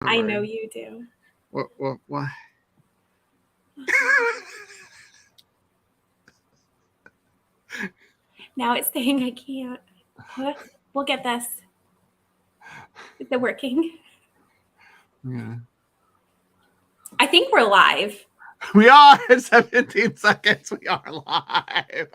I know you do. What? Now it's saying I can't. We'll get this. Is it working? Yeah. I think we're live. We are 17 seconds. We are live.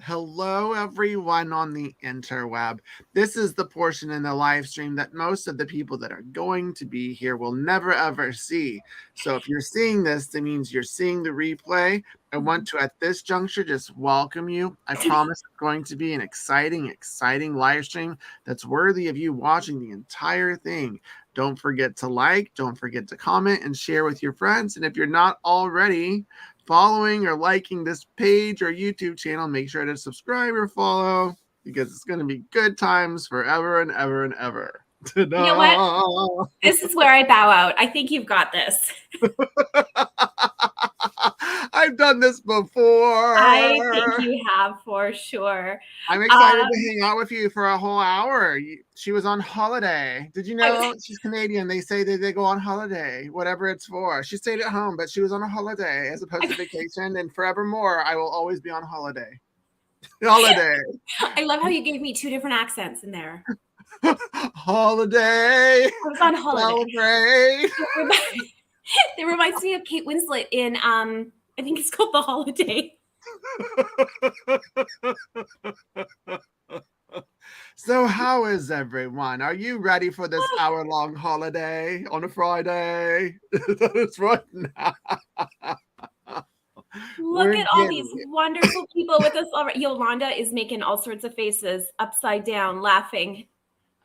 Hello, everyone on the interweb. This is the portion in the live stream that most of the people that are going to be here will never ever see. So if you're seeing this, that means you're seeing the replay. I want to, at this juncture, just welcome you. I promise it's going to be an exciting live stream that's worthy of you watching the entire thing. Don't forget to like, don't forget to comment and share with your friends. And if you're not already following or liking this page or YouTube channel, make sure to subscribe or follow because it's going to be good times forever and ever and ever. Ta-da! You know what? This is where I bow out. I think you've got this. I've done this before. I think you have for sure. I'm excited to hang out with you for a whole hour. She was on holiday. Did you know she's Canadian? They say that they go on holiday, whatever it's for. She stayed at home, but she was on a holiday as opposed to vacation. And forevermore, I will always be on holiday. Holiday. I love how you gave me two different accents in there. Holiday. I was on holiday. Celebrate. It reminds me of Kate Winslet in I think it's called The Holiday. So how is everyone? Are you ready for this hour-long holiday on a Friday? That's right now. Look at all these wonderful people with us already. Yolanda is making all sorts of faces, upside down, laughing.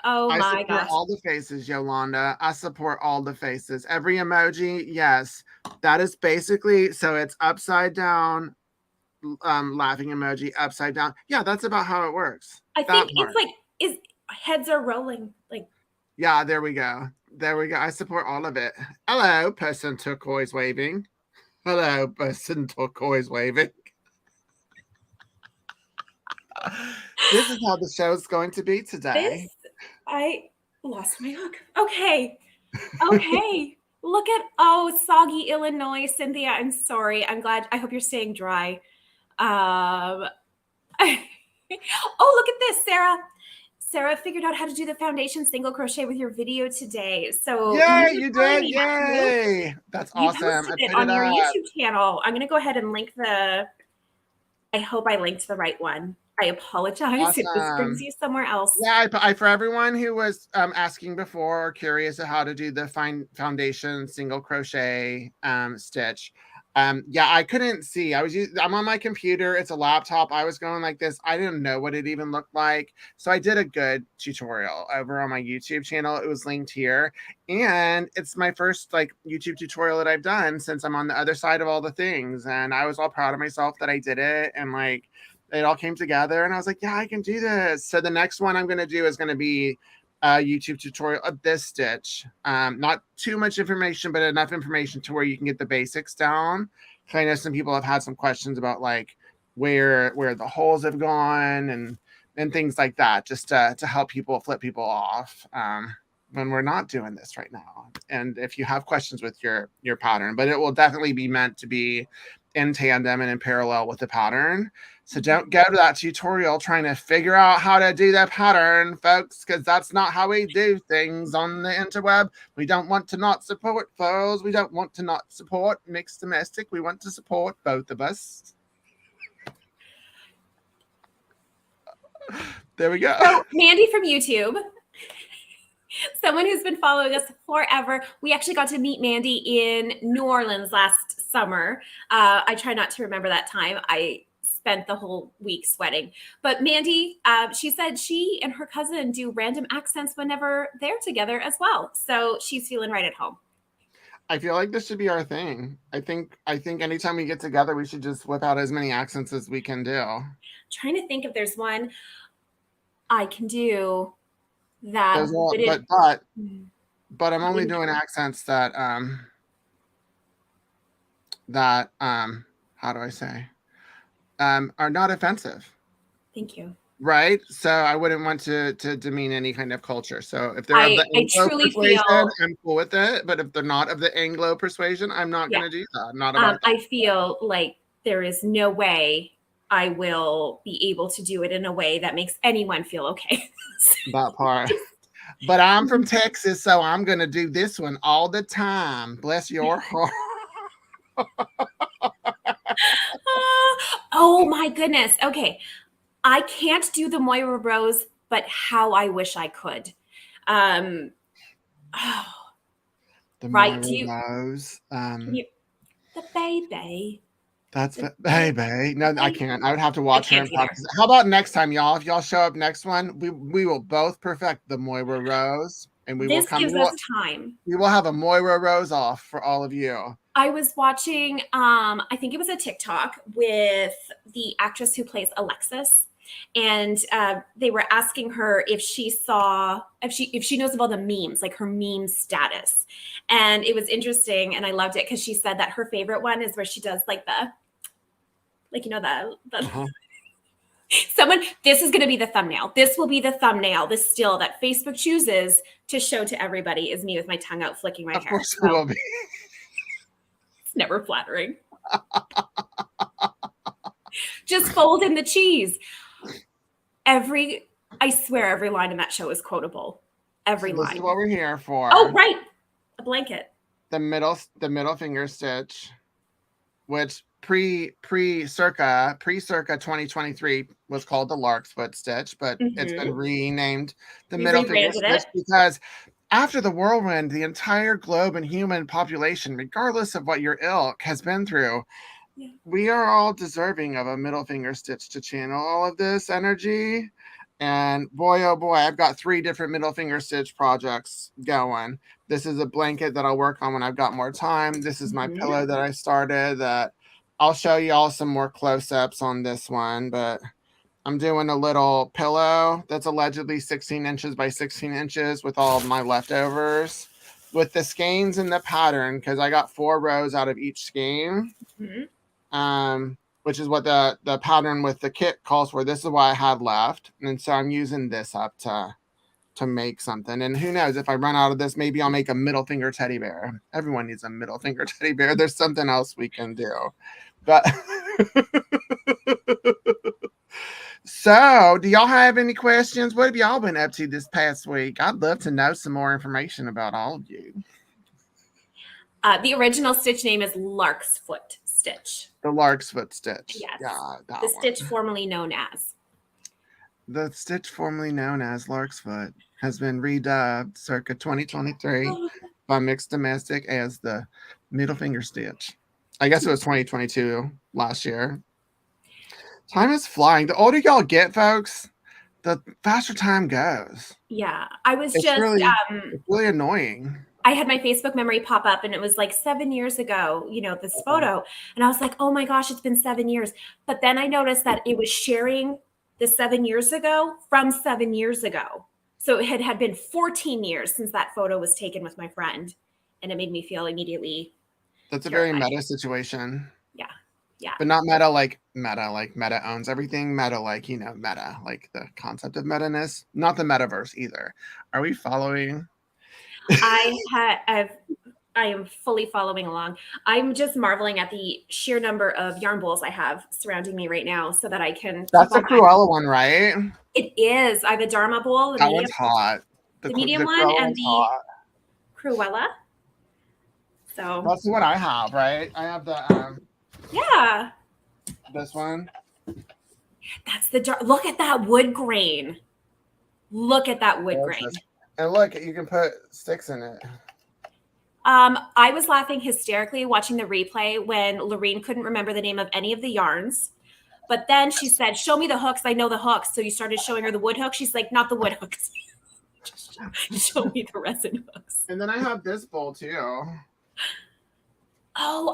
Oh my gosh. I support all the faces, Yolanda. I support all the faces. Every emoji, yes. That is basically, so it's upside down, laughing emoji, upside down. Yeah, that's about how it works. I think it's like, heads are rolling. Like, yeah, there we go. There we go. I support all of it. Hello, person turquoise waving. Hello, person turquoise waving. This is how the show's going to be today. I lost my hook. Okay. Look at, soggy Illinois, Cynthia. I'm sorry. I'm glad. I hope you're staying dry. Oh, look at this, Sarah. Sarah figured out how to do the foundation single crochet with your video today. So yeah, you did. Yay! That's awesome. You posted it on your YouTube channel. I'm going to go ahead and link I hope I linked the right one. I apologize if this brings you somewhere else. Yeah, I for everyone who was asking before or curious of how to do the foundation single crochet stitch. Yeah, I couldn't see. I'm on my computer. It's a laptop. I was going like this. I didn't know what it even looked like. So I did a good tutorial over on my YouTube channel. It was linked here. And it's my first YouTube tutorial that I've done since I'm on the other side of all the things. And I was all proud of myself that I did it. And it all came together and I was like, yeah, I can do this. So the next one I'm going to do is going to be a YouTube tutorial of this stitch. Not too much information, but enough information to where you can get the basics down. I know some people have had some questions about where the holes have gone and things like that, just to help people flip people off when we're not doing this right now. And if you have questions with your pattern, but it will definitely be meant to be in tandem and in parallel with the pattern. So don't go to that tutorial trying to figure out how to do that pattern, folks, because that's not how we do things on the interweb. We don't want to not support furls. We don't want to not support Mx Domestic. We want to support both of us. There we go. So Mandy from YouTube, someone who's been following us forever. We actually got to meet Mandy in New Orleans last summer. I try not to remember that time. I spent the whole week sweating. But Mandy, she said she and her cousin do random accents whenever they're together as well. So she's feeling right at home. I feel like this should be our thing. I think anytime we get together, we should just whip out as many accents as we can do. I'm trying to think if there's one I can do that. But I'm only doing accents that how do I say? Are not offensive. Thank you. right? So I wouldn't want to demean any kind of culture. So if they're of the I Anglo truly persuasion, feel, I'm cool with it. But if they're not of the Anglo persuasion, I'm not yeah, going to do that. I'm not about that. I feel like there is no way I will be able to do it in a way that makes anyone feel okay. That part. Just, But I'm from Texas, so I'm going to do this one all the time. Bless your heart. oh my goodness. Okay. I can't do the Moira Rose, but how I wish I could. Um, oh, The right. Moira Rose. Can you, the baby, That's the baby. No, I baby. can't. I would have to I watch her can't in either. practice. How about next time, y'all? If y'all show up next one, we will both perfect the Moira Rose, and we will This come. gives us time. We will have a Moira Rose off for all of you. I was watching, I think it was a TikTok with the actress who plays Alexis, and they were asking her if she saw if she knows of all the memes, like her meme status. And it was interesting, and I loved it because she said that her favorite one is where she does like the Uh-huh. someone. This is going to be the thumbnail. This will be the thumbnail. The still that Facebook chooses to show to everybody is me with my tongue out flicking my Of hair. course, it So will be. it's never flattering. Just fold in the cheese. I swear every line in that show is quotable. Every So this is line. what we're here for. Oh, right. A blanket. The middle finger stitch, which pre circa 2023 was called the lark's foot stitch, but it's been Mm-hmm. renamed the We middle finger rebranded stitch it. because after the whirlwind, the entire globe and human population, regardless of what your ilk, has been through, Yeah. we are all deserving of a middle finger stitch to channel all of this energy. And boy, oh boy, I've got 3 different middle finger stitch projects going. This is a blanket that I'll work on when I've got more time. This is my Mm-hmm. pillow that I started that I'll show you all some more close-ups on this one, but I'm doing a little pillow that's allegedly 16 inches by 16 inches with all of my leftovers with the skeins in the pattern because I got 4 rows out of each skein. Mm-hmm. Which is what the pattern with the kit calls for. This is what I had left. And so I'm using this up to make something. And who knows, if I run out of this, maybe I'll make a middle finger teddy bear. Everyone needs a middle finger teddy bear. There's something else we can do. But so do y'all have any questions? What have y'all been up to this past week? I'd love to know some more information about all of you. The original stitch name is Lark's Foot Stitch. The lark's foot stitch. Yes. Yeah, that The one. stitch formerly known as. The stitch formerly known as lark's foot has been redubbed circa 2023 by Mx Domestic as the middle finger stitch. I guess it was 2022 last year. Time is flying. The older y'all get, folks, the faster time goes. Yeah. I was It's just, really annoying. I had my Facebook memory pop up and it was like 7 years ago, this photo. And I was like, oh my gosh, it's been 7 years. But then I noticed that it was sharing the 7 years ago from 7 years ago. So it had been 14 years since that photo was taken with my friend. And it made me feel immediately That's a terrified. very meta situation. Yeah. Yeah. But not meta like meta owns everything. Meta like, meta, like the concept of meta-ness. Not the metaverse either. Are we following? I am fully following along. I'm just marveling at the sheer number of yarn bowls I have surrounding me right now so that I can. That's the Cruella one, right? It is. I have a Dharma bowl, That one's hot. The medium The one, Cruella and one's the hot. Cruella. So That's what I have, right? I have the yeah, this one. that's the look at that wood grain. Look at that wood grain. And look, you can put sticks in it. I was laughing hysterically watching the replay when Lorene couldn't remember the name of any of the yarns. But then she said, show me the hooks. I know the hooks. So you started showing her the wood hooks. She's like, not the wood hooks. Just show me the resin hooks. And then I have this bowl too. Oh,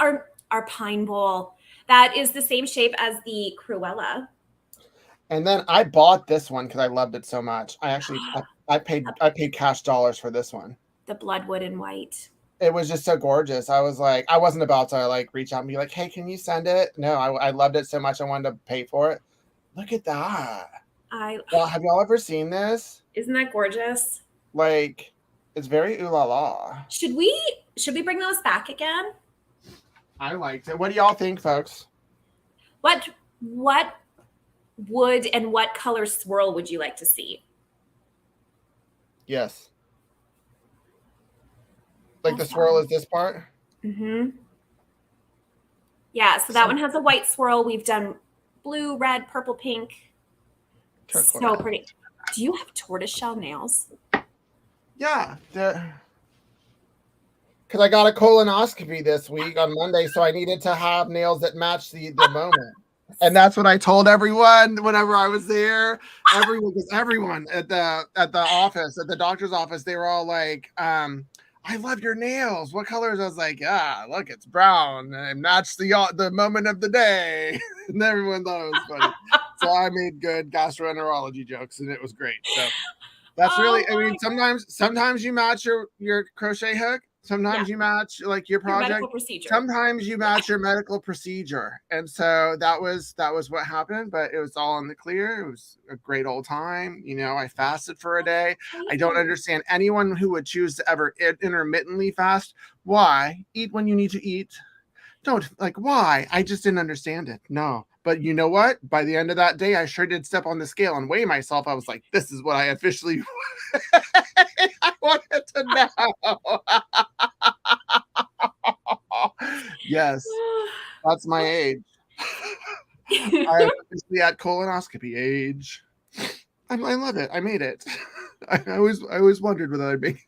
our pine bowl. That is the same shape as the Cruella. And then I bought this one because I loved it so much. I paid cash dollars for this one. The bloodwood and white. It was just so gorgeous. I was like, I wasn't about to like reach out and be like, hey, can you send it? No, I loved it so much I wanted to pay for it. Look at that. I Well, have y'all ever seen this? Isn't that gorgeous? Like, it's very ooh la la. Should we bring those back again? I liked it. What do y'all think, folks? What wood and what color swirl would you like to see? Yes. Like the swirl is this part? Mm-hmm. Yeah, so that one has a white swirl. We've done blue, red, purple, pink. Turquoise. So pretty. Do you have tortoiseshell nails? Yeah. Because I got a colonoscopy this week on Monday, so I needed to have nails that match the moment. And that's what I told everyone whenever I was there. Everyone at the office, at the doctor's office, they were all like, I love your nails. What colors? I was like, yeah, look, it's brown and match the moment of the day. And everyone thought it was funny. So I made good gastroenterology jokes, and it was great. So that's really, I mean, sometimes you match your crochet hook. Sometimes you match like your project. Medical procedure. Sometimes you match your medical procedure. And so that was what happened, but it was all in the clear. It was a great old time. You know, I fasted for a day. I don't understand anyone who would choose to ever intermittently fast. Why? Eat when you need to eat. Don't, like, why? I just didn't understand it. No. But you know what? By the end of that day, I sure did step on the scale and weigh myself. I was like, this is what I officially I wanted to know. Yes, that's my age. I am officially at colonoscopy age. I love it. I made it. I always wondered whether I'd make it.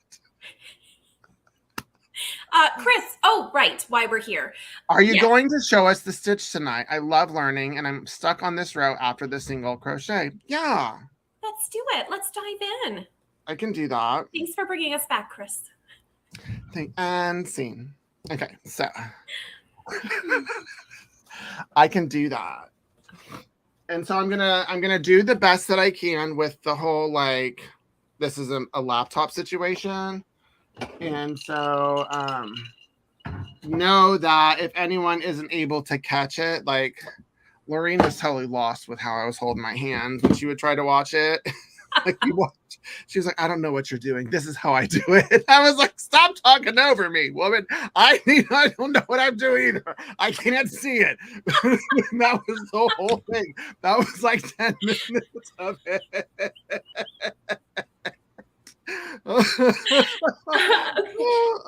Chris, oh, right, why we're here. Are you going to show us the stitch tonight? I love learning, and I'm stuck on this row after the single crochet. Yeah. Let's do it. Let's dive in. I can do that. Thanks for bringing us back, Chris. And scene. Okay, so I can do that. And so I'm gonna do the best that I can with the whole, like, this is a laptop situation. And so know that if anyone isn't able to catch it, like, Lorene was totally lost with how I was holding my hand when she would try to watch it. Like, she was like, I don't know what you're doing. This is how I do it. I was like, stop talking over me, woman. I don't know what I'm doing either. I can't see it. That was the whole thing. That was like 10 minutes of it. I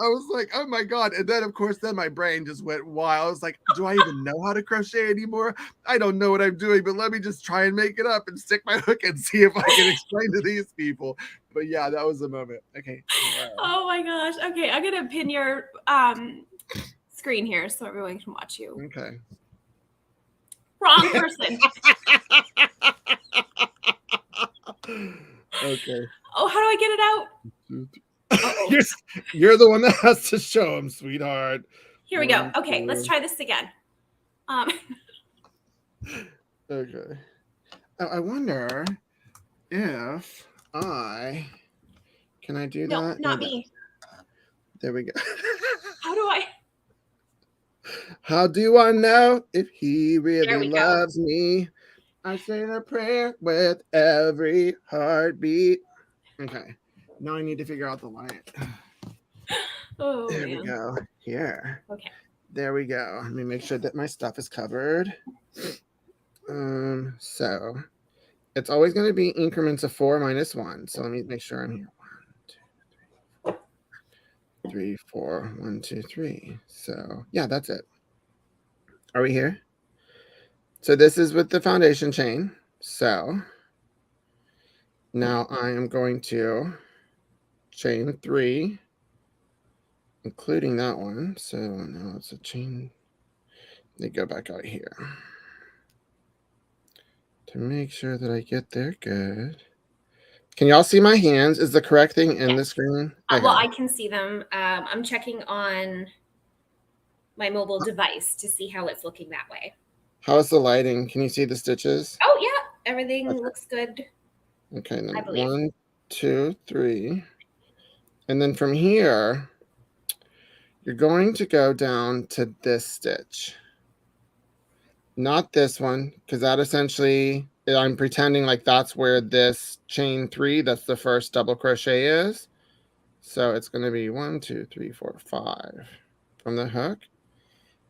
was like, oh my God. And then, of course, my brain just went wild. I was like, do I even know how to crochet anymore? I don't know what I'm doing, but let me just try and make it up and stick my hook and see if I can explain to these people. But yeah, that was the moment. Okay. Oh my gosh. Okay, I'm going to pin your screen here so everyone can watch you. Okay. Wrong person. Okay. Oh, how do I get it out? You're the one that has to show him, sweetheart. Here we go. Okay, let's try this again. Okay. I wonder if can I do no, that? Not me. There we go. How do I know if he really loves me? I say the prayer with every heartbeat. Okay. Now I need to figure out the light. Oh, there we go. Here. Okay. There we go. Let me make sure that my stuff is covered. So it's always going to be increments of 4 minus 1. So let me make sure I'm here. 1, 2, 3, 4. 1, 2, 3. So yeah, that's it. Are we here? So this is with the foundation chain. So now I am going to chain 3, including that one. So now it's a chain. They go back out here to make sure that I get there good. Can y'all see my hands? Is the correct thing in the screen? Okay. Well, I can see them. I'm checking on my mobile device to see how it's looking that way. How is the lighting? Can you see the stitches? Oh, yeah. Everything looks good. Okay, then 1, 2, 3. And then from here, you're going to go down to this stitch. Not this one, because that essentially I'm pretending like that's where this chain 3, that's the first double crochet is. So it's going to be 1, 2, 3, 4, 5 from the hook.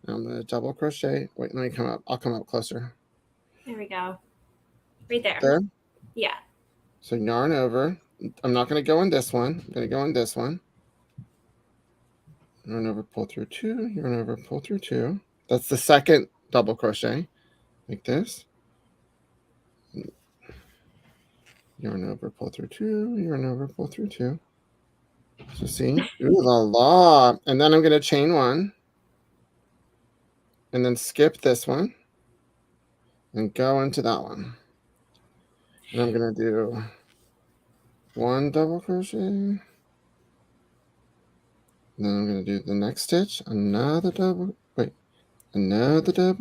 Now I'm going to double crochet. Wait, let me come up. I'll come up closer. There we go. Right there. There. Yeah. So yarn over. I'm not going to go in this one. I'm going to go in this one. Yarn over, pull through 2. Yarn over, pull through 2. That's the second double crochet. Like this. Yarn over, pull through 2. Yarn over, pull through 2. So see? Ooh la la. And then I'm going to chain 1. And then skip this one. And go into that one. And I'm going to do 1 double crochet. And then I'm going to do the next stitch, another double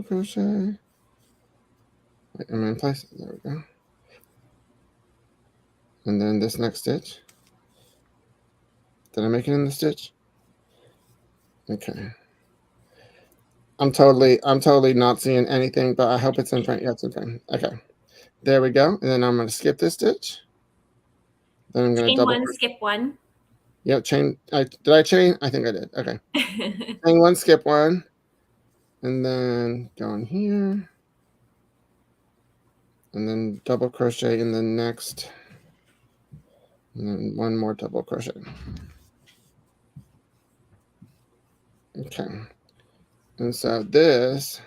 crochet. Wait, am I in place? There we go. And then this next stitch. Did I make it in the stitch? Okay. I'm totally not seeing anything, but I hope it's in front. Yeah, it's in front. Okay. There we go. And then I'm going to skip this stitch. Then I'm going to Chain double 1, crochet. skip 1. Yep, chain. Did I chain? I think I did. Okay. Chain 1, skip 1. And then go in here. And then double crochet in the next. And then 1 more double crochet. Okay. And so this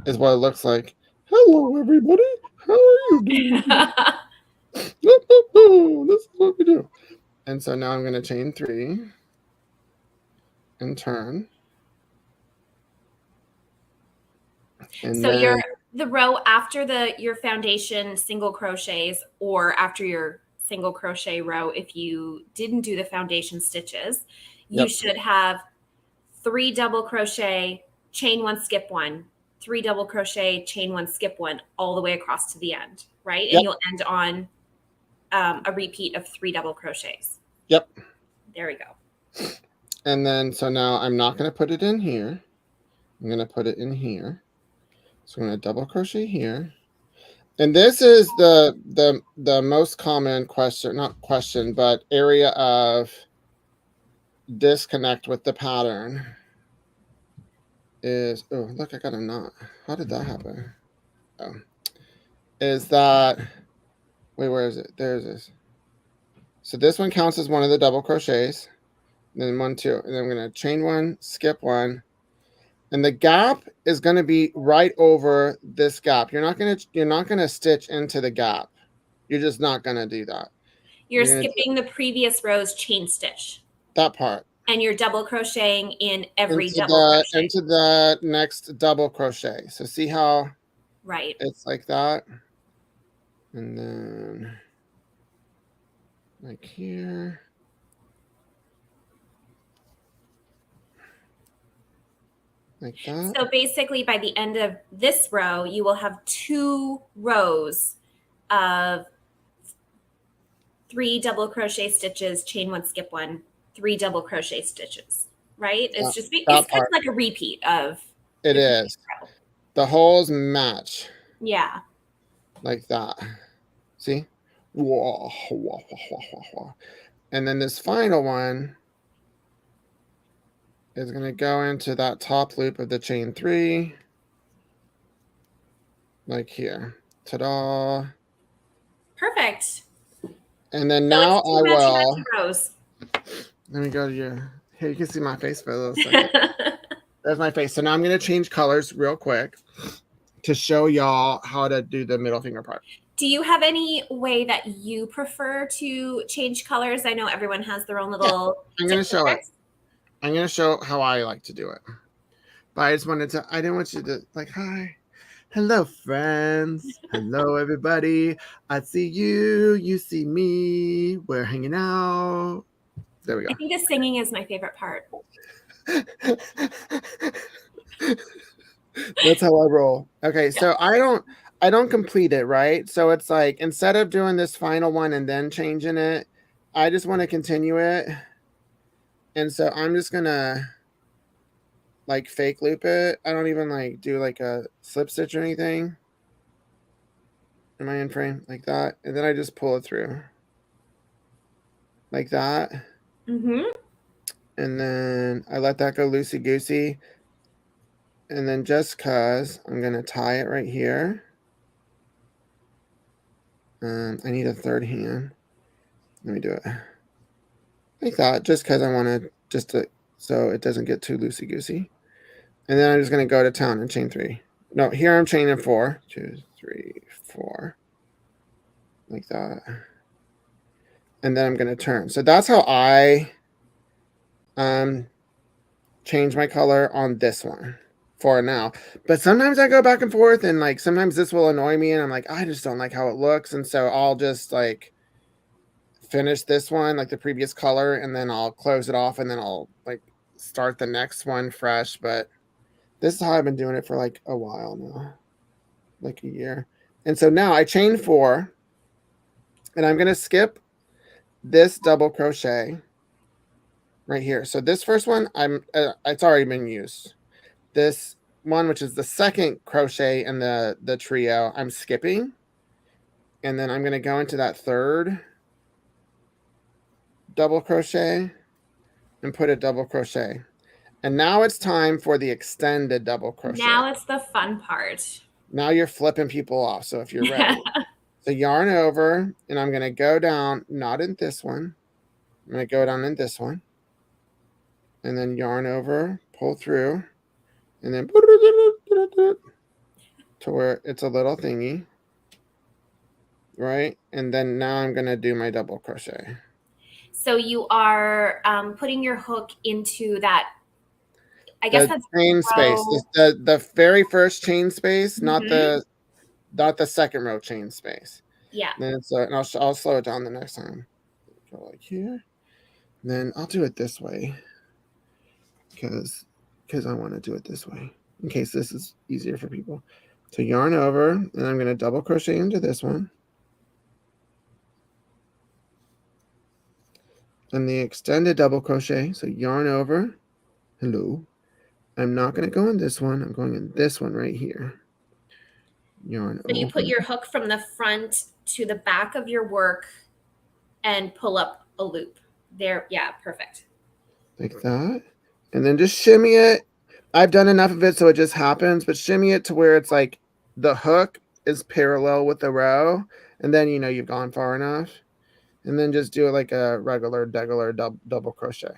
is what it looks like. Hello, everybody. How are you doing? This is what we do. And so now I'm going to chain 3 and turn. And So then the row after your foundation single crochets, or after your single crochet row, if you didn't do the foundation stitches, you should have 3 double crochet, chain 1, skip 1, 3 double crochet, chain 1, skip 1, all the way across to the end, right? And you'll end on a repeat of 3 double crochets. Yep. There we go. And then so now I'm not going to put it in here. I'm going to put it in here. So I'm going to double crochet here. And this is the most common question, not question, but area of disconnect with the pattern is, oh, look, I got a knot. How did that happen? Oh, is that, wait, where is it? There's this. So this one counts as one of the double crochets. Then 1, 2, and then I'm going to chain 1, skip 1. And the gap is going to be right over this gap. You're not going to stitch into the gap. You're just not going to do that. You're skipping the previous row's chain stitch. That part. And you're double crocheting in every into double crochet. Into the next double crochet. So see how it's like that? And then like here. Like that. So basically by the end of this row, you will have 2 rows of 3 double crochet stitches, chain 1, skip 1, 3 double crochet stitches, right? It's just, it's kind of like a repeat of. It is. The holes match. Yeah. Like that. See? Whoa, whoa, whoa, whoa, whoa. And then this final one is going to go into that top loop of the chain 3. Like here. Ta-da. Perfect. And then now I will. Rows. Let me go to your. Here, you can see my face for a little second. There's my face. So now I'm going to change colors real quick to show y'all how to do the middle finger part. Do you have any way that you prefer to change colors? I know everyone has their own little. I'm going to show it. I'm going to show how I like to do it. But I just wanted to, I didn't want you to like, hi. Hello, friends. Hello, everybody. I see you. You see me. We're hanging out. There we go. I think the singing is my favorite part. That's how I roll. Okay, so I don't complete it, right? So it's like, instead of doing this final one and then changing it, I just want to continue it. And so I'm just gonna like fake loop it. I don't even like do like a slip stitch or anything. Am I in frame? Like that. And then I just pull it through. Like that. Mm-hmm. And then I let that go loosey-goosey. And then just cause, I'm going to tie it right here. I need a third hand. Let me do it. Like that, just because I want to, so it doesn't get too loosey-goosey. And then I'm just going to go to town and chain 3. No, here I'm chaining 4. 2, 3, 4. Like that. And then I'm going to turn. So that's how I change my color on this one for now. But sometimes I go back and forth, and like sometimes this will annoy me, and I'm like, I just don't like how it looks. And so I'll just like finish this one like the previous color, and then I'll close it off, and then I'll like start the next one fresh. But this is how I've been doing it for like a while now, like a year. And so now I chain 4, and I'm gonna skip this double crochet right here. So this first one, it's already been used. This one, which is the second crochet in the trio, I'm skipping, and then I'm gonna go into that third double crochet and put a double crochet. And now it's time for the extended double crochet. Now it's the fun part. Now you're flipping people off. So if you're ready, so yarn over, and I'm going to go down, not in this one. I'm going to go down in this one, and then yarn over, pull through, and then to where it's a little thingy, right? And then now I'm going to do my double crochet. So you are putting your hook into that, I guess that's chain space, the very first chain space, not Mhm. the second row chain space. Yeah. Then and I'll slow it down the next time. Go like here. And then I'll do it this way because I want to do it this way in case this is easier for people. So yarn over, and I'm going to double crochet into this one. And the extended double crochet, so yarn over. Hello. I'm not going to go in this one. I'm going in this one right here. Yarn So you over. put your hook from the front to the back of your work and pull up a loop. There, yeah, perfect. Like that. And then just shimmy it. I've done enough of it so it just happens, but shimmy it to where it's like the hook is parallel with the row, and then you know you've gone far enough. And then just do it like a regular double crochet.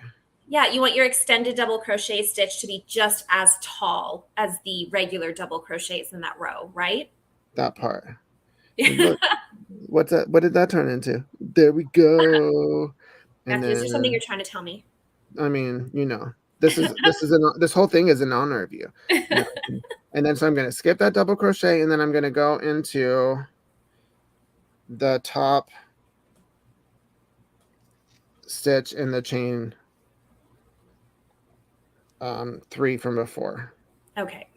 Yeah, you want your extended double crochet stitch to be just as tall as the regular double crochets in that row, right? That part. Look, what's that? What did that turn into? There we go. And Matthew, is there something then, you're trying to tell me? I mean, you know, this whole thing is in honor of you. No. And then so I'm going to skip that double crochet, and then I'm going to go into the top stitch in the chain 3 from before. Okay.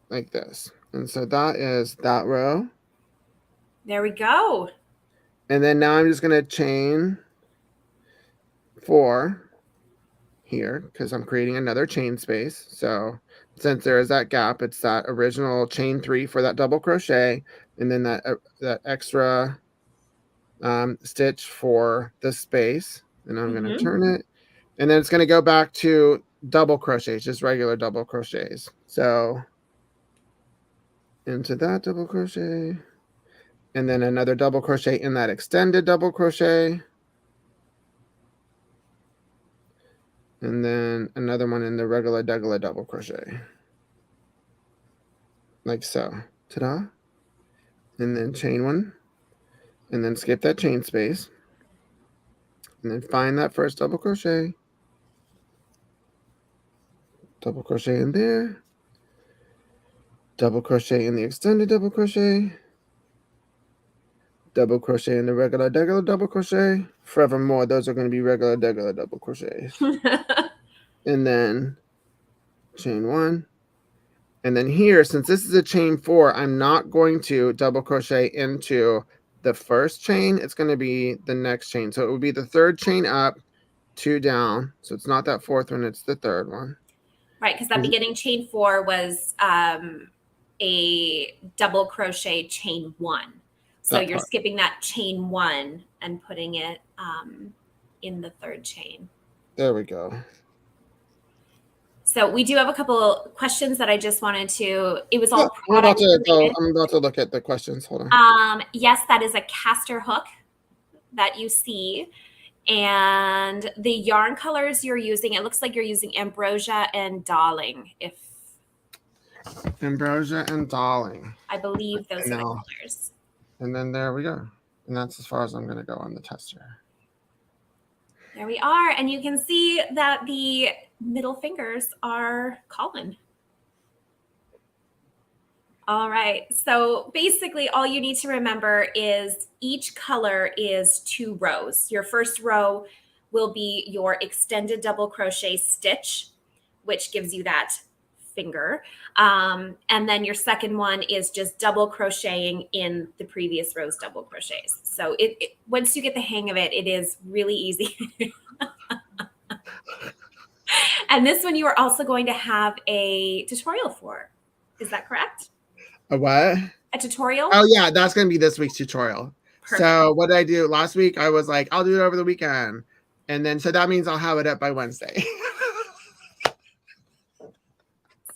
Like this. And so that is that row. There we go. And then now I'm just going to chain 4 here because I'm creating another chain space. So since there is that gap, it's that original chain 3 for that double crochet, and then that extra stitch for the space. And I'm going to turn it, and then it's going to go back to double crochets, just regular double crochets. So into that double crochet, and then another double crochet in that extended double crochet, and then another one in the regular double crochet, like so. Ta-da. And then chain 1, and then skip that chain space, and then find that first double crochet in there, double crochet in the extended double crochet, double crochet in the regular double crochet. Forevermore, those are going to be regular double crochets. And then chain 1, and then here, since this is a chain 4, I'm not going to double crochet into the first chain. It's going to be the next chain. So it would be the third chain up, 2 down. So it's not that fourth one, it's the third one. Right, because that beginning chain 4 was a double crochet chain 1. So That you're part. skipping that chain 1 and putting it in the 3rd chain. There we go. So we do have a couple questions that I just wanted to, it was Yeah, all product related. I'm about to look at the questions. Hold on. Yes, that is a caster hook that you see. And the yarn colors you're using, it looks like you're using ambrosia and darling. If Ambrosia and Darling. I believe those And are the now, colors. and then there we go. And that's as far as I'm going to go on the tester. There we are. And you can see that the middle fingers are Colin. All right. So basically, all you need to remember is each color is 2 rows. Your first row will be your extended double crochet stitch, which gives you that finger. And then your second one is just double crocheting in the previous row's double crochets. So once you get the hang of it, it is really easy. And this one you are also going to have a tutorial for. Is that correct? A what? A tutorial? Oh yeah, that's going to be this week's tutorial. Perfect. So what did I do last week? I was like, I'll do it over the weekend. And then, so that means I'll have it up by Wednesday.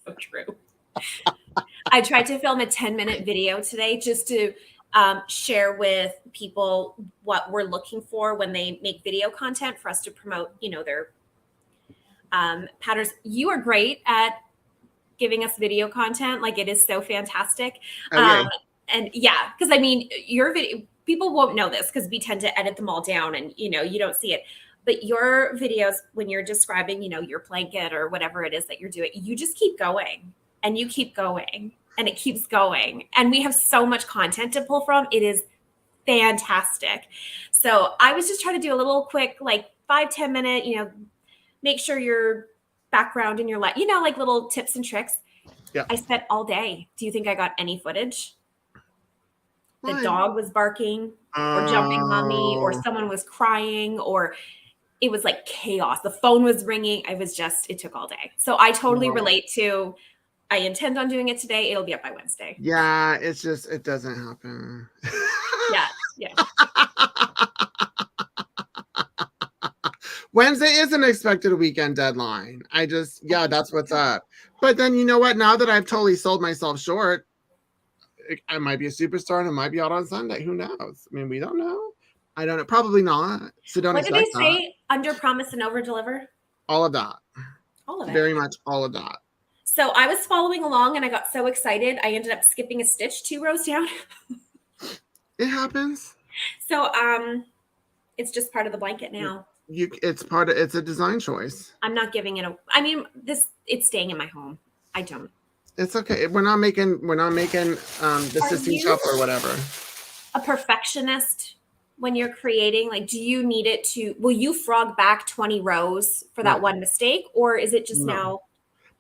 So true. I tried to film a 10-minute video today just to share with people what we're looking for when they make video content for us to promote, their patterns. You are great at giving us video content. Like, it is so fantastic. Okay. And yeah, because I mean, your video, people won't know this because we tend to edit them all down and, you don't see it. But your videos, when you're describing, your blanket or whatever it is that you're doing, you just keep going and you keep going and it keeps going. And we have so much content to pull from. It is fantastic. So I was just trying to do a little quick, like 5-10 minute, make sure your background in your life, like little tips and tricks. Yeah. I spent all day. Do you think I got any footage? The What? dog was barking or jumping on me, or someone was crying, or it was like chaos. The phone was ringing. It took all day. So I totally relate to, I intend on doing it today. It'll be up by Wednesday. Yeah, it's just, it doesn't happen. Yeah. Wednesday is an expected weekend deadline. That's what's up. But then, you know what? Now that I've totally sold myself short, I might be a superstar and it might be out on Sunday. Who knows? I mean, we don't know. I don't know. Probably not. So don't What did they expect that. say? Under promise and over deliver? All of that. All of it. Very much all of that. So I was following along and I got so excited. I ended up skipping a stitch 2 rows down. It happens. So it's just part of the blanket now. It's a design choice. I'm not giving it it's staying in my home. I don't. It's okay. We're not making the Sistine Shop or whatever. A perfectionist when you're creating, like, do you need it will you frog back 20 rows for that one mistake, or is it just now?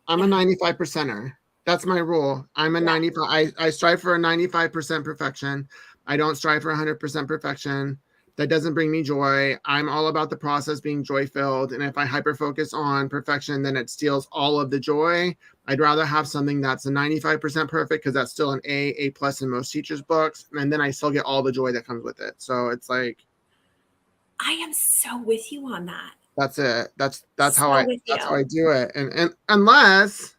I'm a 95%er. That's my rule. I'm a 95. I strive for a 95% perfection. I don't strive for 100% perfection. That doesn't bring me joy. I'm all about the process being joy-filled. And if I hyper-focus on perfection, then it steals all of the joy. I'd rather have something that's a 95% perfect, because that's still an A plus in most teachers' books. And then I still get all the joy that comes with it. So it's like, I am so with you on that. That's it. That's how I do it. And unless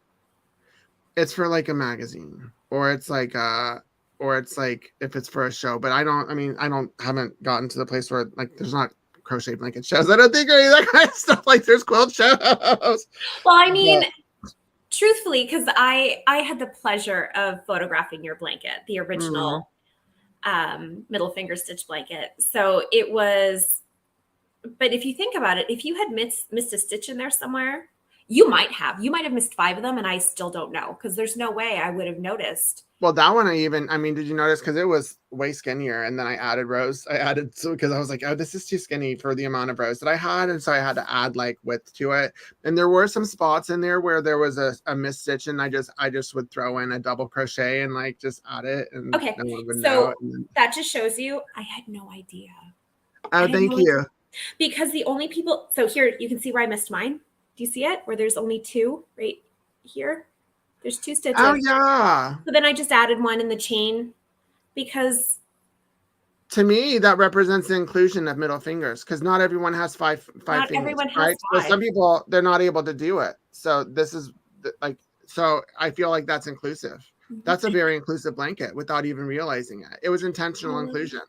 it's for like a magazine, or it's like if it's for a show. But I haven't gotten to the place where, like, there's not crochet blanket shows. I don't think, or that kind of stuff. Like, there's quilt shows. Well, I mean, truthfully, because I had the pleasure of photographing your blanket, the original middle finger stitch blanket. So it was, but if you think about it, if you had missed a stitch in there somewhere, you might have missed 5 of them, and I still don't know, because there's no way I would have noticed. Well, that one did you notice? Because it was way skinnier, and then I added rows. Because I was like, oh, this is too skinny for the amount of rows that I had, and so I had to add like width to it. And there were some spots in there where there was a missed stitch, and I just would throw in a double crochet and like just add it, and okay, no one would so know it. That just shows you I had no idea. Oh, thank you. Because the only people, so here you can see where I missed mine. Do you see it? Where there's only 2 right here. There's 2 Oh, stitches. yeah. So then I just added one in the chain because To me, that represents the inclusion of middle fingers because not everyone has five not fingers, everyone has right? So 5. some people, they're not able to do it. So this is like, so I feel like that's inclusive. That's a very inclusive blanket without even realizing it. It was intentional inclusion.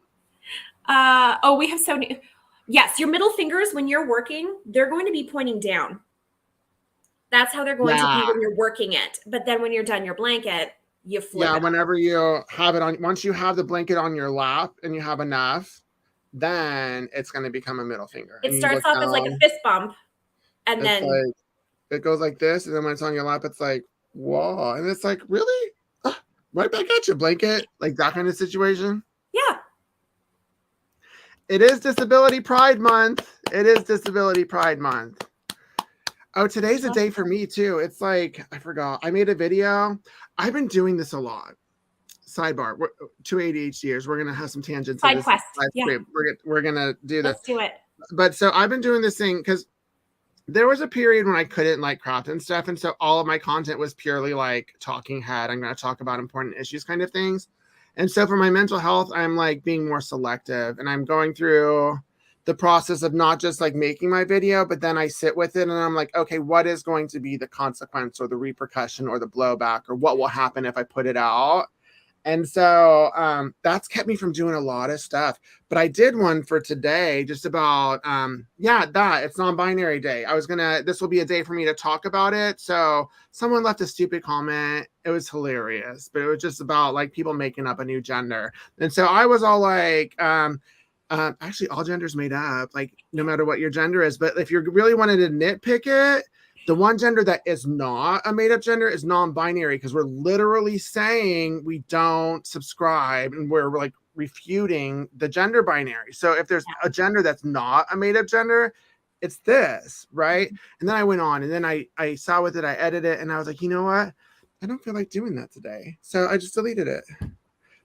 Oh, we have so many. Yes, your middle fingers, when you're working, they're going to be pointing down. That's how they're going to be Yeah. when you're working it. But then when you're done your blanket, you flip Yeah. it. Whenever you have it on, once you have the blanket on your lap and you have enough, then it's going to become a middle finger. It And you starts look off as like a down, fist bump, and it's then like, it goes like this. And then when it's on your lap, it's like, whoa. And it's like, really? Ah, right back at you, blanket. Like that kind of situation. yeah. It is Disability Pride Month. It is Disability Pride Month. Oh, today's a day for me too. It's like, I forgot. I made a video. I've been doing this a lot. Sidebar, we're, 2 ADHDers. We're going to have some tangents in Side this. quest. Yeah. We're going to do this. Let's do it. But so I've been doing this thing because there was a period when I couldn't like craft and stuff. And so all of my content was purely like talking head. I'm going to talk about important issues kind of things. And so for my mental health, I'm like being more selective and I'm going through the process of not just like making my video, but then I sit with it and I'm like, okay, what is going to be the consequence or the repercussion or the blowback or what will happen if I put it out? And so that's kept me from doing a lot of stuff. But I did one for today just about, that it's non-binary day. This will be a day for me to talk about it. So someone left a stupid comment. It was hilarious, but it was just about like people making up a new gender. And so I was all like, actually all genders made up, like no matter what your gender is. But if you really wanted to nitpick it, the one gender that is not a made up gender is non-binary because we're literally saying we don't subscribe and we're like refuting the gender binary. So if there's a gender that's not a made up gender, it's this, right? And then I went on and then I saw with it, I edited it and I was like, you know what? I don't feel like doing that today. So I just deleted it.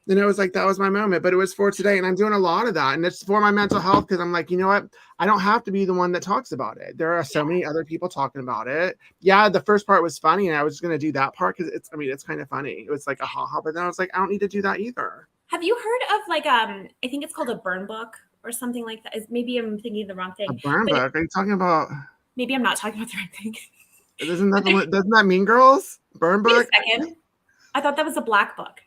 And it was like, that was my moment, but it was for today. And I'm doing a lot of that. And it's for my mental health because I'm like, you know what? I don't have to be the one that talks about it. There are so many other people talking about it. Yeah, the first part was funny. And I was just going to do that part because it's kind of funny. It was like a ha-ha. But then I was like, I don't need to do that either. Have you heard of like I think it's called a burn book or something like that? Maybe I'm thinking the wrong thing. A burn book? Are you talking about? Maybe I'm not talking about the right thing. Doesn't that Mean Girls? Burn book? Wait a second. I thought that was a black book.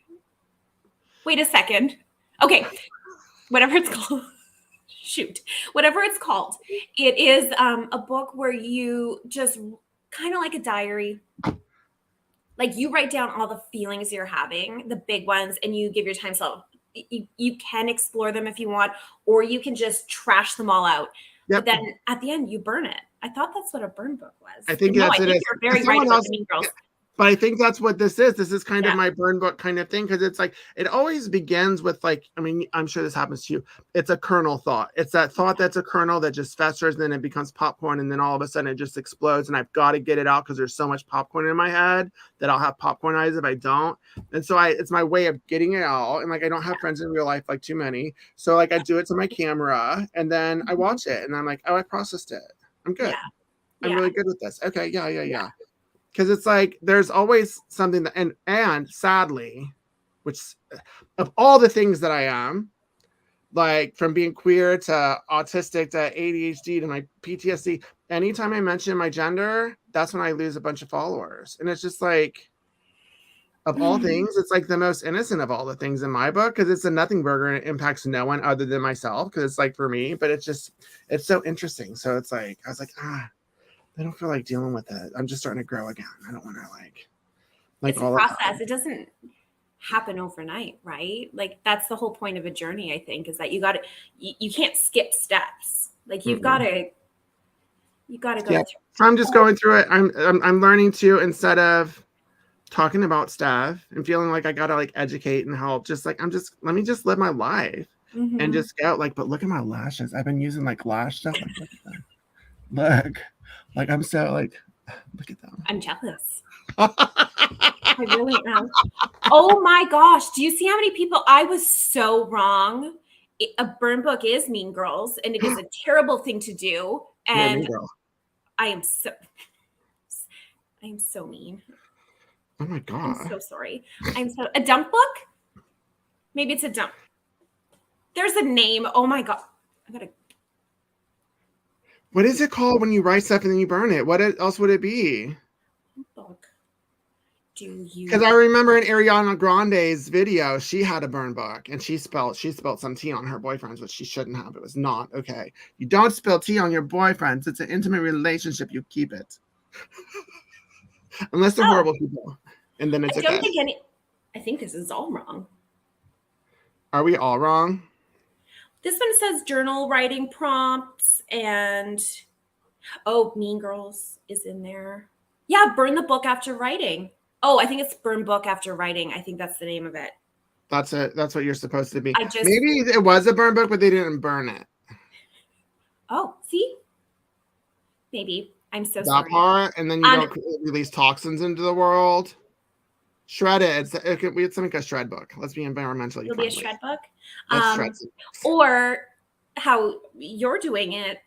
Wait a second. Okay. Whatever it's called. Shoot. Whatever it's called. It is a book where you just kind of like a diary. Like you write down all the feelings you're having, the big ones, and you give your time self. You can explore them if you want, or you can just trash them all out. Yep. But then at the end, you burn it. I thought that's what a burn book was. I think that's it. You're very right about the Mean Girls. But I think that's what this is. This is kind of my burn book kind of thing because it's like it always begins with like, I mean, I'm sure this happens to you. It's a kernel thought. It's that thought that's a kernel that just festers, and then it becomes popcorn, and then all of a sudden it just explodes, and I've got to get it out because there's so much popcorn in my head that I'll have popcorn eyes if I don't. And so it's my way of getting it out. And like I don't have friends in real life, like too many. So like I do it to my camera, and then I watch it, and I'm like, oh, I processed it. I'm good. I'm really good with this. Okay, yeah. Because it's like there's always something that and sadly, which of all the things that I am, like from being queer to autistic to ADHD to my PTSD, anytime I mention my gender, that's when I lose a bunch of followers. And it's just like of all things, it's like the most innocent of all the things in my book because it's a nothing burger and it impacts no one other than myself because it's like for me, but it's so interesting. So it's like I was like, I don't feel like dealing with it. I'm just starting to grow again. I don't want to like it's a process. It doesn't happen overnight, right? Like that's the whole point of a journey, I think, is that you can't skip steps. Like you gotta go through. So I'm just going through it. I'm learning to, instead of talking about stuff and feeling like I gotta like educate and help, just like let me just live my life and just go like, but look at my lashes. I've been using like lash stuff. Like, look at that. Look. Like I'm so like, look at them. I'm jealous. I really am. Oh my gosh. Do you see how many people? I was so wrong. A burn book is Mean Girls, and it is a terrible thing to do. And I am so mean. Oh my I'm God. so sorry. A dump book? Maybe it's a dump. There's a name. Oh my God. I gotta. What is it called when you write stuff and then you burn it? What else would it be? Book. Do you? Because I remember in Ariana Grande's video, she had a burn book and she spilled some tea on her boyfriends, which she shouldn't have. It was not okay. You don't spill tea on your boyfriends. It's an intimate relationship. You keep it. Unless they're Oh, horrible people. And then it's I don't okay. think any. I think this is all wrong. Are we all wrong? This one says journal writing prompts and Mean Girls is in there. Yeah, burn the book after writing. Oh, I think it's burn book after writing. I think that's the name of it. That's it. That's what you're supposed to be. I just Maybe it was a burn book, but they didn't burn it. Oh, see? Maybe. I'm so That sorry. part, and then you don't release toxins into the world. Shred it. It's like a shred book. Let's be environmentally It'll friendly. be a shred book. Let's shred some books. Or how you're doing it,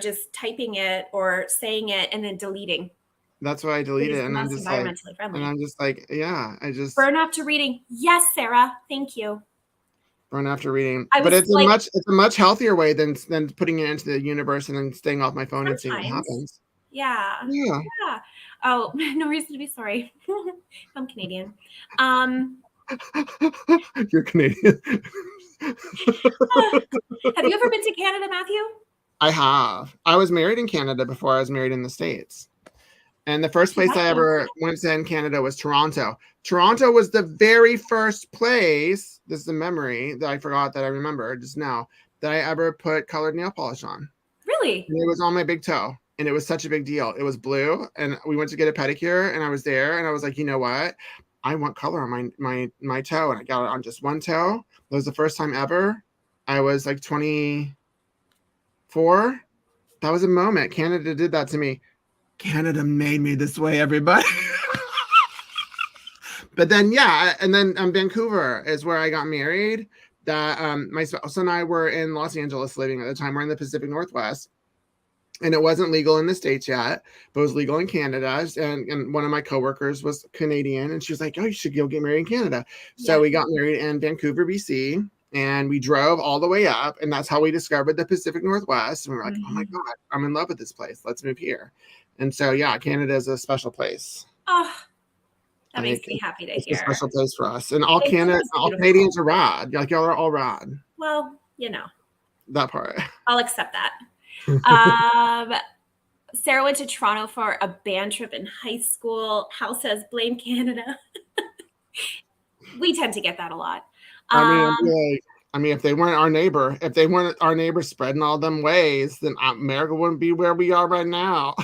just typing it or saying it and then deleting. That's why I delete it, and I'm just like, environmentally friendly. and I'm just like, yeah, I just burn after reading. Yes, Sarah. Thank you. burn after reading. I But was it's a much healthier way than putting it into the universe and then staying off my phone and seeing what happens. Yeah. Yeah. Yeah. Oh, no reason to be sorry. I'm Canadian. You're Canadian. Have you ever been to Canada, Matthew? I have. I was married in Canada before I was married in the States. And the first place I ever went to in Canada was Toronto. Toronto was the very first place, this is a memory that I forgot that I remember just now, that I ever put colored nail polish on. Really? And it was on my big toe. And it was such a big deal. It was blue. And we went to get a pedicure and I was there and I was like, you know what? I want color on my toe. And I got it on just one toe. That was the first time ever. I was like 24. That was a moment. Canada did that to me. Canada made me this way, everybody. But then, yeah, and then Vancouver is where I got married. That my spouse and I were in Los Angeles living at the time. We're in the Pacific Northwest. And it wasn't legal in the States yet, but it was legal in Canada. And one of my coworkers was Canadian, and she was like, oh, you should go get married in Canada. So we got married in Vancouver, BC, and we drove all the way up. And that's how we discovered the Pacific Northwest. And we were like, oh my God, I'm in love with this place. Let's move here. And so, yeah, Canada is a special place. Oh, that makes me happy to hear. It's a special place for us. And all Canadians are rad. Like, y'all are all rad. Well, that part. I'll accept that. Sarah went to Toronto for a band trip in high school. Hal says, blame Canada. We tend to get that a lot. I mean, if they weren't our neighbor spreading all them ways, then America wouldn't be where we are right now.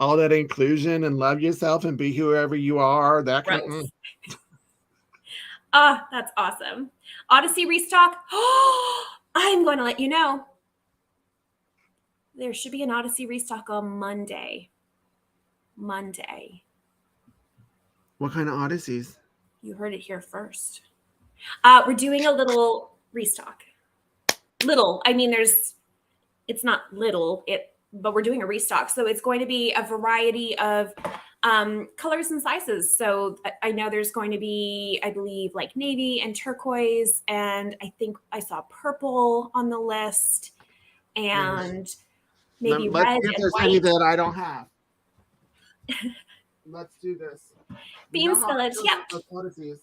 All that inclusion and love yourself and be whoever you are. That kind of. That's awesome. Odyssey restock. I'm going to let you know. There should be an Odyssey restock on Monday. What kind of Odysseys? You heard it here first. We're doing a little restock. Little. I mean, it's not little, but we're doing a restock. So it's going to be a variety of colors and sizes. So I know there's going to be, I believe, like navy and turquoise, and I think I saw purple on the list, and maybe red and white. Any that I don't have. Let's do this. Beans Village, yep. Odysseys.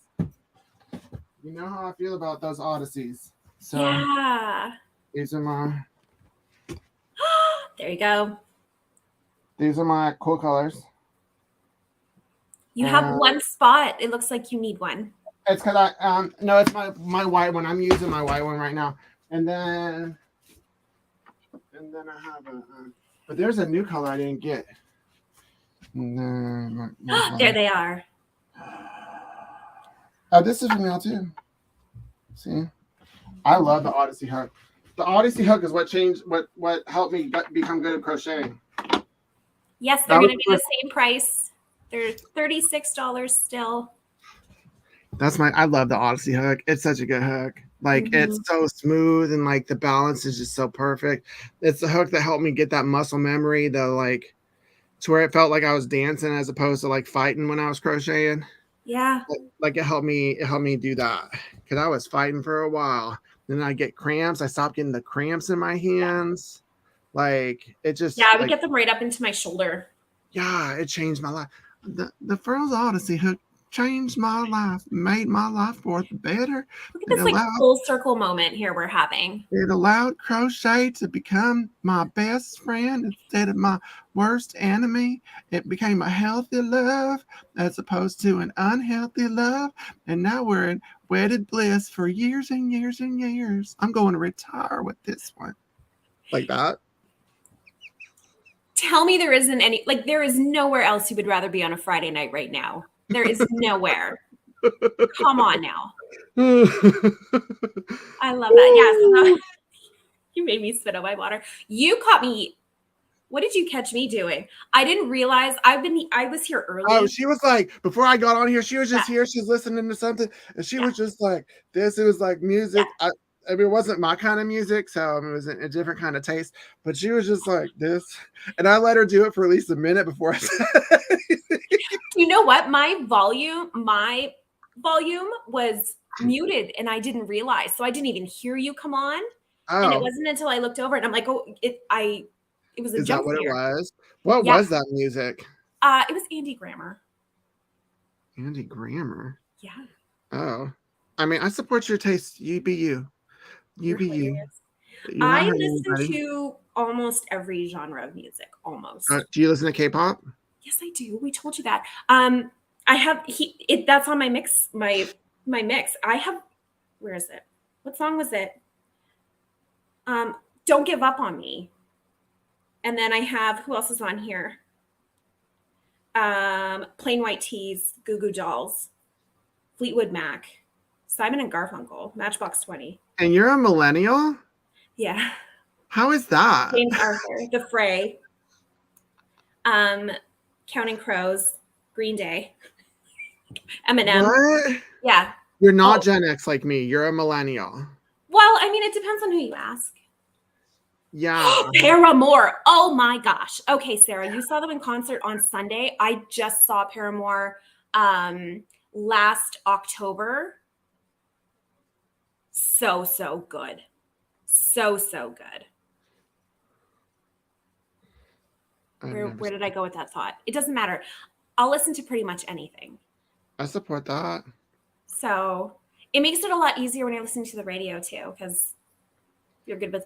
You know how I feel about those Odysseys. So yeah. These are my. There you go. These are my cool colors. You have one spot. It looks like you need one. It's because no, it's my white one. I'm using my white one right now. And then I have but there's a new color I didn't get. There they are. Oh, this is from y'all too. See, I love the Odyssey hook. The Odyssey hook is what changed, what helped me become good at crocheting. Yes, they're going to be the same price. They're $36 still. I love the Odyssey hook. It's such a good hook. Like it's so smooth and like the balance is just so perfect. It's the hook that helped me get that muscle memory, to where it felt like I was dancing as opposed to like fighting when I was crocheting. Yeah. Like it helped me do that because I was fighting for a while. Then I get cramps. I stopped getting the cramps in my hands. Like it Yeah, just I would like get them right up into my shoulder. yeah, it changed my life. The Furls Odyssey hook changed my life, made my life for the better. Look at It this like allowed full circle moment here we're having. it allowed crochet to become my best friend instead of my worst enemy. It became a healthy love as opposed to an unhealthy love. And now we're in wedded bliss for years and years and years. I'm going to retire with this one. Like that. Tell me there isn't any, like, there is nowhere else you would rather be on a Friday night right now. There is nowhere. Come on now. I love that. Yes. You made me spit out my water. You caught me. What did you catch me doing? I didn't realize I was here Oh, early. she was like, before I got on here, she was Yeah. just here. She's listening to something, and she Yeah. was just like this. It was like Yeah. music. I mean, it wasn't my kind of music, so I mean, it was a different kind of taste. But she was just like this, and I let her do it for at least a minute before I said anything. You know what? My volume was muted and I didn't realize. So I didn't even hear you come on. And it Oh, wasn't until I looked over and I'm like, oh, it was a is that jump what it scare. was? What Yeah. was that music? It was Andy Grammer. Andy Grammer. Yeah. Oh, I mean, I support your taste. You be you. You You're be you. hilarious. You're not I hurting listen anybody. to almost every genre of music, almost. Do you listen to K-pop? Yes, I do. We told you that. I have that's on my mix, my mix. I have, where is it? What song was it? Don't Give Up on Me. And then I have, who else is on here? Plain White Tees, Goo Goo Dolls, Fleetwood Mac, Simon and Garfunkel, Matchbox 20. And you're a millennial? Yeah. How is that? James Arthur, The Fray, Counting Crows, Green Day, Eminem. What? Yeah. You're not Oh, Gen X like me. You're a millennial. well, I mean, it depends on who you ask. Yeah. Paramore. Oh my gosh. Okay, Sarah, you saw them in concert on Sunday. I just saw Paramore last October. So good. So good. Where did I go with that thought? It doesn't matter. I'll listen to pretty much anything. I support that. So it makes it a lot easier when you're listening to the radio too, because you're good with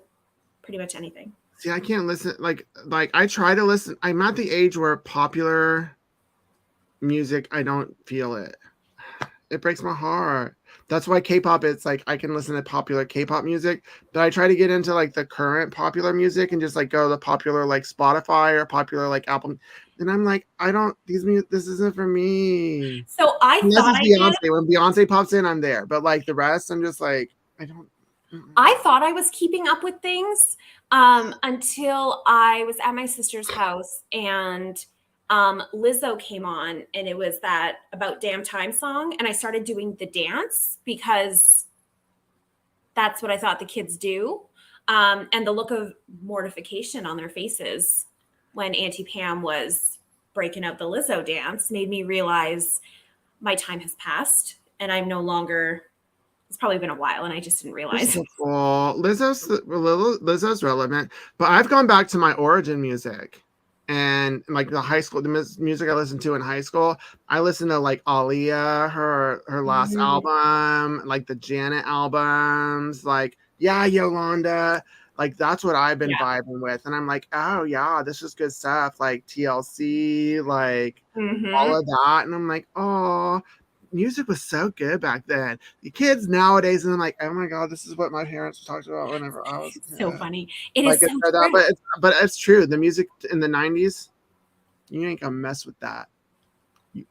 pretty much anything. See, I can't listen like I try to listen. I'm at the age where popular music, I don't feel it. It breaks my heart. That's why K-pop, it's like I can listen to popular K-pop music, but I try to get into like the current popular music and just like go to the popular like Spotify or popular like Apple. And I'm like, I don't this isn't for me. So I Unless thought it's I did. Beyonce. When Beyonce pops in, I'm there. But like the rest, I'm just like, I don't. I thought I was keeping up with things until I was at my sister's house and Lizzo came on and it was that About Damn Time song. And I started doing the dance because that's what I thought the kids do. And the look of mortification on their faces when Auntie Pam was breaking out the Lizzo dance made me realize my time has passed and I'm no longer, it's probably been a while and I just didn't realize. So cool. Lizzo's relevant, but I've gone back to my origin music and like the high school, the music I listened to in high school. I listened to like Aaliyah, her last Mhm. album, like the Janet albums, like yeah, Yolanda. Like that's what I've been Yeah. vibing with, and I'm like, oh yeah, this is good stuff. Like TLC, like all Mhm. of that, and I'm like, oh, music was so good back then. The kids nowadays, and I'm like, oh my god, this is what my parents talked about whenever I was a So kid. funny. It Like is it's so that, true. but it's true. The music in the '90s, you ain't gonna mess with that.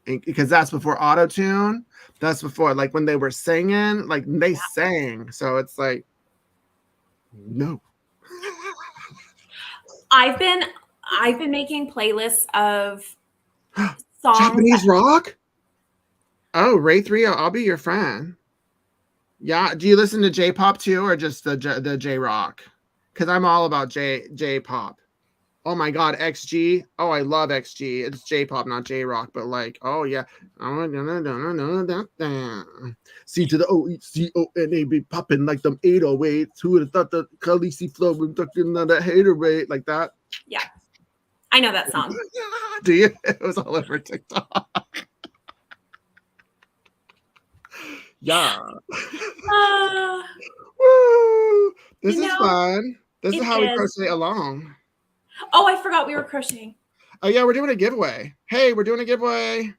Because that's before auto tune. That's before like when they were singing, like they sang. So it's like, no. I've been I've been making playlists of songs that, Japanese rock. Oh, Ray 3, I'll be your friend. Yeah. Do you listen to J-pop too, or just the J rock? Because I'm all about J pop. Oh my God, XG. Oh, I love XG. It's J-pop, not J-rock, but like, oh yeah. C to the O-E-C-O-N-A be popping like them 808s. Who would have thought the Khaleesi flow would talking on that hater rate like that? Yeah, I know that song. Do you? It was all over TikTok. Yeah. Uh, Woo! This you is know, fun. This is it how we is. crochet along. Oh, I forgot we were crocheting. Oh yeah, we're doing a giveaway. Hey, we're doing a giveaway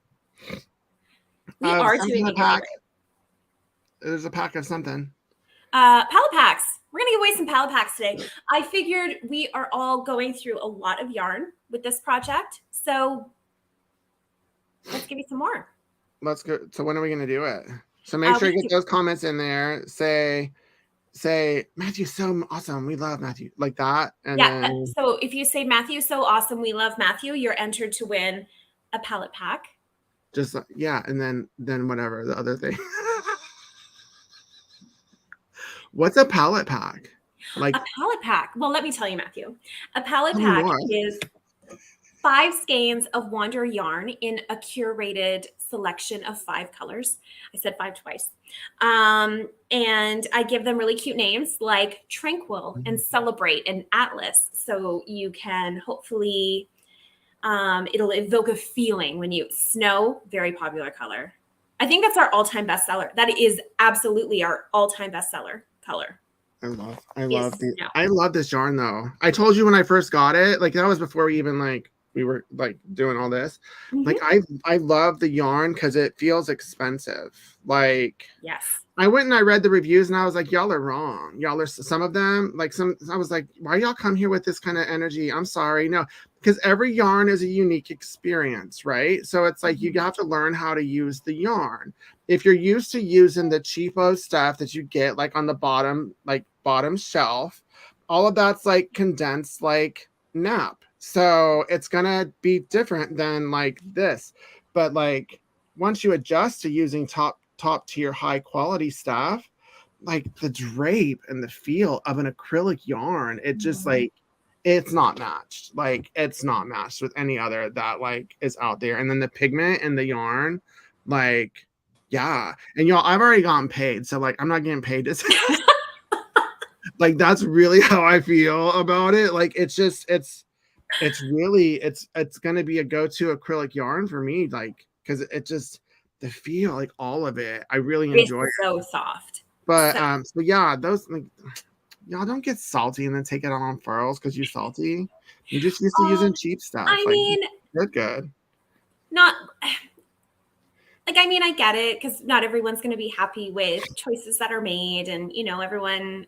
We of are something in doing a a pack. giveaway. There's a pack of something. Palette packs. We're gonna give away some palette packs today. I figured we are all going through a lot of yarn with this project, so let's give you some more. Let's go. So when are we going to do it? So make sure you get those comments in there. Say Matthew's so awesome. We love Matthew like that. And yeah. then So if you say Matthew's so awesome, we love Matthew, you're entered to win a palette pack. just yeah, and then whatever the other thing. What's a palette pack? Like a palette pack. Well, let me tell you, Matthew. A palette tell me pack more. is 5 skeins of Wander yarn in a curated selection of 5 colors. I said 5 twice. And I give them really cute names like Tranquil and Celebrate and Atlas. So you can hopefully, it'll evoke a feeling when you snow, very popular color. I think that's our all-time bestseller. That is absolutely our all-time bestseller color. I love this yarn though. I told you when I first got it, like that was before we were like doing all this. Mm-hmm. Like I love the yarn because it feels expensive. Like yes. I went and I read the reviews and I was like, y'all are wrong. Y'all are some of them, like I was like, why y'all come here with this kind of energy? I'm sorry. No, because every yarn is a unique experience, right? So it's like you have to learn how to use the yarn. If you're used to using the cheapo stuff that you get like on the bottom shelf, all of that's like condensed like nap. So it's gonna be different than like this. But like once you adjust to using top tier high quality stuff, like the drape and the feel of an acrylic yarn, it just like it's not matched. Like it's not matched with any other that like is out there. And then the pigment and the yarn, like yeah. And y'all, I've already gotten paid, so like I'm not getting paid to say like that's really how I feel about it. Like it's just it's really it's gonna be a go-to acrylic yarn for me, like because it just the feel, like all of it, I really enjoy it's so soft. But so yeah, those like y'all don't get salty and then take it on furls because you're salty. You're just used to using cheap stuff. I like mean, good. Not like I mean, I get it because not everyone's going to be happy with choices that are made, and you know, everyone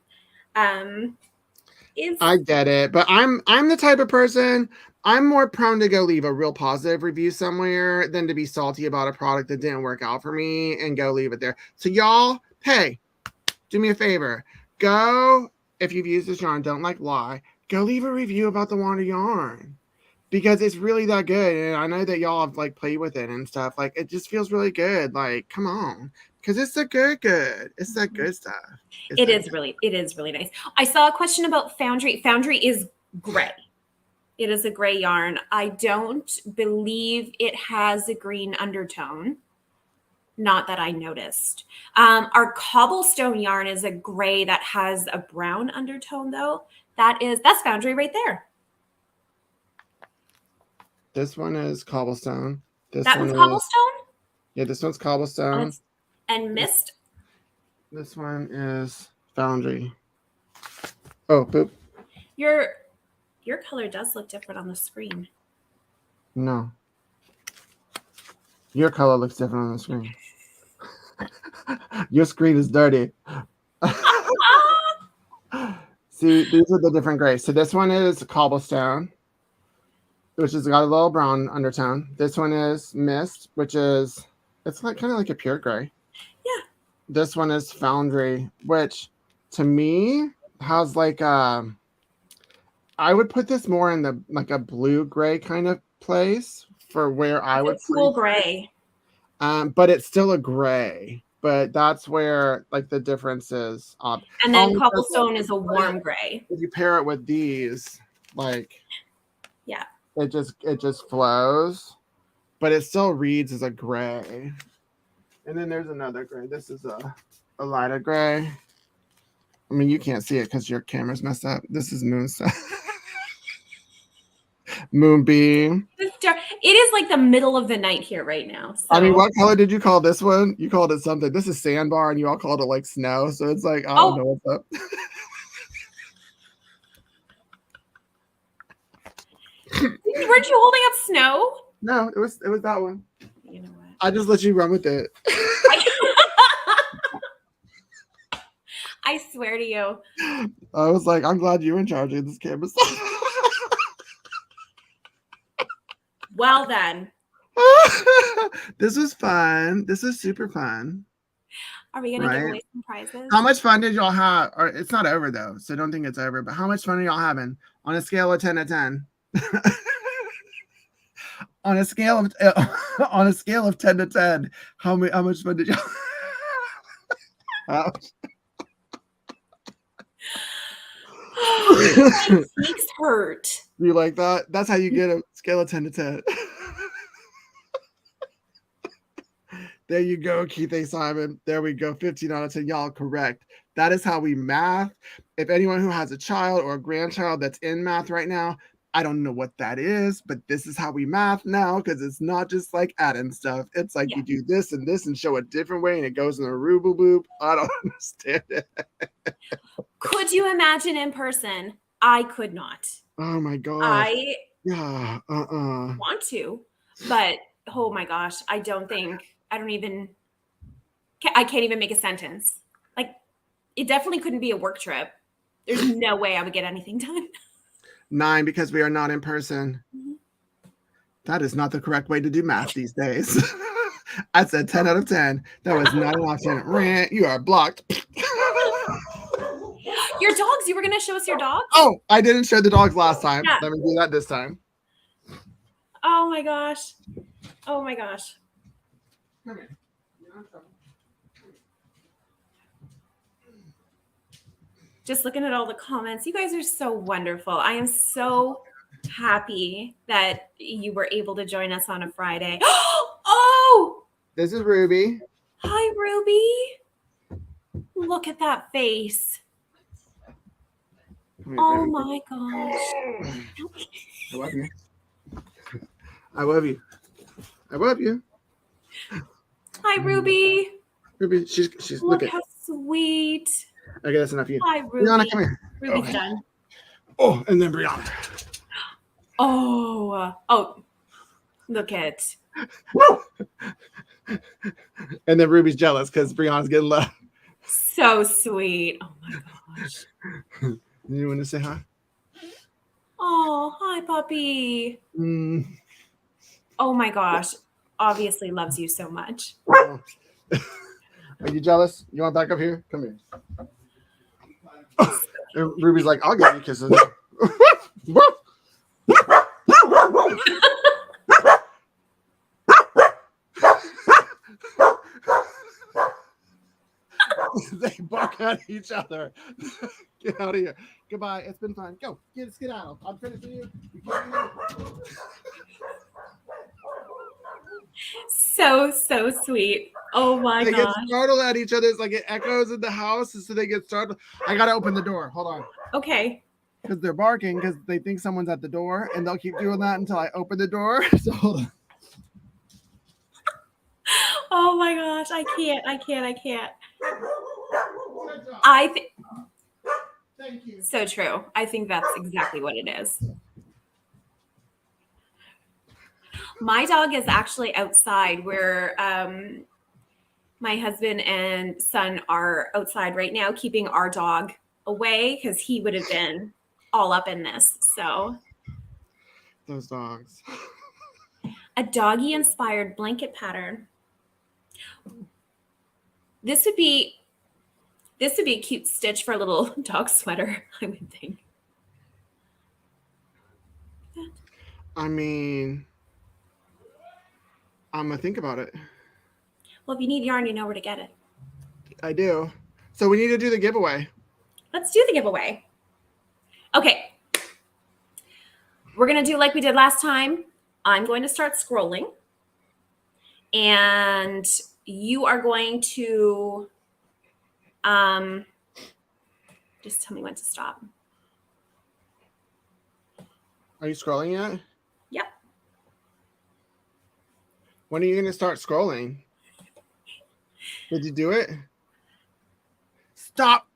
is. I get it, but I'm the type of person. I'm more prone to go leave a real positive review somewhere than to be salty about a product that didn't work out for me and go leave it there. So y'all, hey, do me a favor. Go, if you've used this yarn, don't like lie. Go leave a review about the Wander yarn because it's really that good. And I know that y'all have like played with it and stuff. Like it just feels really good. Like, come on. Because it's the good. It's that good stuff. It is really nice. I saw a question about Foundry. Foundry is gray. It is a gray yarn. I don't believe it has a green undertone. Not that I noticed. Our cobblestone yarn is a gray that has a brown undertone though. That's Foundry right there. This one is cobblestone. That one's cobblestone? Yeah, this one's cobblestone. And mist? This one is Foundry. Oh, boop. Your color does look different on the screen. No. Your color looks different on the screen. Your screen is dirty. See, these are the different grays. So this one is cobblestone, which has got a little brown undertone. This one is mist, which is it's like kind of like a pure gray. Yeah. This one is Foundry, which to me has like I would put this more in the like a blue gray kind of place for where I would cool gray. But it's still a gray. But that's where like the difference is. And then cobblestone is a warm gray. If you pair it with these, like Yeah. It just flows, but it still reads as a gray. And then there's another gray. This is a lighter gray. I mean, you can't see it because your camera's messed up. This is Moonbeam. It is like the middle of the night here right now. So. I mean, what color did you call this one? You called it something. This is sandbar, and you all called it like snow. So it's like, I don't know what's up. Weren't you holding up snow? No, it was that one. You know what? I just let you run with it. I swear to you. I was like, I'm glad you're in charge of this camera. Well then. This was fun. This is super fun. Are we gonna give away some prizes? How much fun did y'all have? Or it's not over though, so don't think it's over. But how much fun are y'all having on a scale of 10 to 10? on a scale of 10 to 10, how much fun did y'all have? My cheeks hurt. You like that? That's how you get a scale of 10 to 10. There you go, Keith A. Simon. There we go. 15 out of 10. Y'all correct. That is how we math. If anyone who has a child or a grandchild that's in math right now, I don't know what that is, but this is how we math now, because it's not just like adding stuff. It's like you do this and show a different way and it goes in a rubble boop. I don't understand it. Could you imagine in person? I could not. Oh my gosh. I want to, but oh my gosh, I can't even make a sentence. Like, it definitely couldn't be a work trip. There's no way I would get anything done. 9, because we are not in person. Mm-hmm. That is not the correct way to do math these days. I said 10 out of 10. That was not an option. Rant, you are blocked. Your dogs. You were going to show us your dogs? Oh, I didn't show the dogs last time. Yeah. Let me do that this time. Oh my gosh. Oh my gosh. Come here. Just looking at all the comments. You guys are so wonderful. I am so happy that you were able to join us on a Friday. Oh! This is Ruby. Hi, Ruby. Look at that face. Oh my gosh. I love you. I love you. I love you. Hi, Ruby. Ruby, she's look how sweet. Okay, that's enough of you. Hi, Ruby. Brianna, come here. Ruby's done. Oh, and then Brianna. Oh, look at. And then Ruby's jealous because Brianna's getting love. So sweet. Oh my gosh. You want to say hi? Oh, hi, puppy. Oh my gosh. Obviously loves you so much. Are you jealous? You want back up here? Come here. And Ruby's like, I'll give you kisses. They bark at each other. Get out of here. Goodbye. It's been fun. Go. Get out. I'm finishing you. So sweet. Oh my gosh. They get startled at each other. It's like it echoes in the house, so they get startled. I gotta open the door. Hold on. Okay. Because they're barking because they think someone's at the door, and they'll keep doing that until I open the door. So hold on. Oh my gosh. I can't. Thank you. So true. I think that's exactly what it is. My dog is actually outside where my husband and son are outside right now, keeping our dog away because he would have been all up in this. So those dogs. A doggy inspired blanket pattern. This would be a cute stitch for a little dog sweater, I would think. I mean, I'm gonna think about it. Well, if you need yarn, you know where to get it. I do. So we need to do the giveaway. Let's do the giveaway. Okay. we're going to do like we did last time. I'm going to start scrolling. And you are going to just tell me when to stop. Are you scrolling yet? Yep. When are you going to start scrolling? Did you do it? Stop.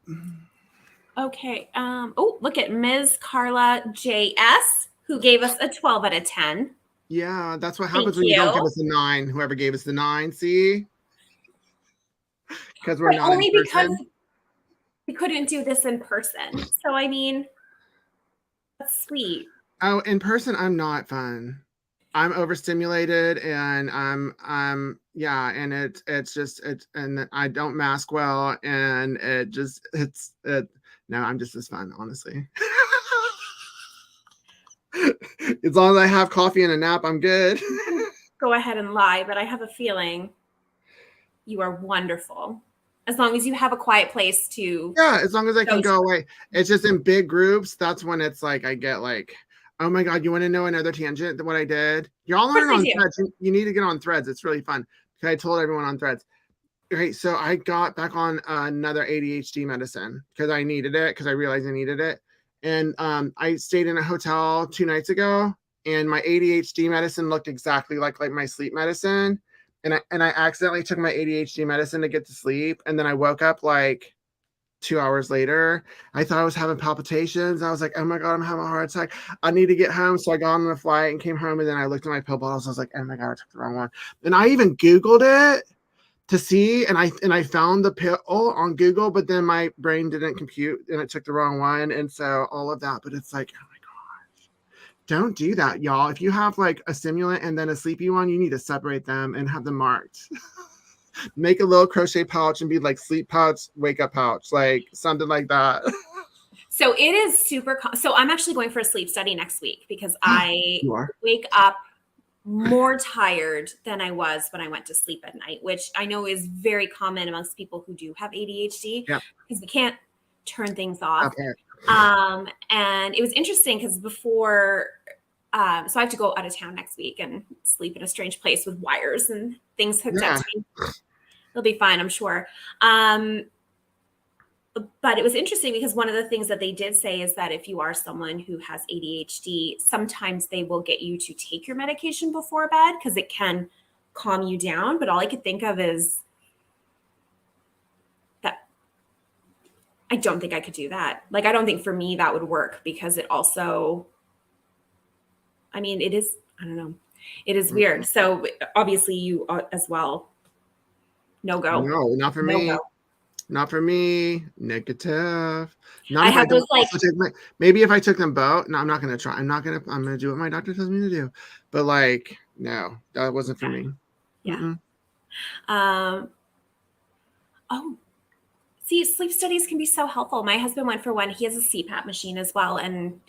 Okay. Oh, look at Ms. Carla JS, who gave us a 12 out of 10. Yeah, that's what Thank happens when you don't give you. us a 9. Whoever gave us the 9, see? Because we're But not in only because person. we couldn't do this in person. So, I mean, that's sweet. Oh, in person, I'm not fun. I'm overstimulated and yeah, and it's just and I don't mask well and no, I'm just as fun, honestly. As long as I have coffee and a nap, I'm good. Go ahead and lie, but I have a feeling you are wonderful. As long as you have a quiet place to Yeah, as long as I can go. go away. It's just in big groups, that's when it's like I get like, oh my god, you want to know another tangent than what I did? You're all Of course learning I on do. Threads. You need to get on Threads. It's really fun. I told everyone on Threads. Okay, so I got back on another ADHD medicine because I needed it because I realized I needed it. And I stayed in a hotel 2 nights ago, and my ADHD medicine looked exactly like my sleep medicine. And I accidentally took my ADHD medicine to get to sleep, and then I woke up like 2 hours later. I thought I was having palpitations. I was like, oh my God, I'm having a heart attack. I need to get home. So I got on the flight and came home. And then I looked at my pill bottles. I was like, oh my God, I took the wrong one. And I even Googled it to see. And I found the pill on Google, but then my brain didn't compute and it took the wrong one. And so all of that. But it's like, oh my God, don't do that, y'all. If you have like a stimulant and then a sleepy one, you need to separate them and have them marked. Make a little crochet pouch and be like sleep pouch, wake up pouch, like something like that. So it is super. So I'm actually going for a sleep study next week because I You are. wake up more tired than I was when I went to sleep at night, which I know is very common amongst people who do have ADHD Yeah. because we can't turn things off. Okay. And it was interesting because before, so I have to go out of town next week and sleep in a strange place with wires and things hooked up Yeah. to me. It'll be fine, I'm sure. But it was interesting because one of the things that they did say is that if you are someone who has ADHD, sometimes they will get you to take your medication before bed because it can calm you down. But all I could think of is that I don't think I could do that. Like, I don't think for me that would work because it also, I mean, it is, I don't know, it is weird. So obviously you as well, no go. No, not for No me. go. Not for me. Negative. Not I if I have those don't like, also take my, maybe if I took them both. No, I'm not gonna try. I'm gonna do what my doctor tells me to do. But like, no, that wasn't for me. yeah. Mm-mm. Oh, see, sleep studies can be so helpful. My husband went for one. He has a CPAP machine as well, and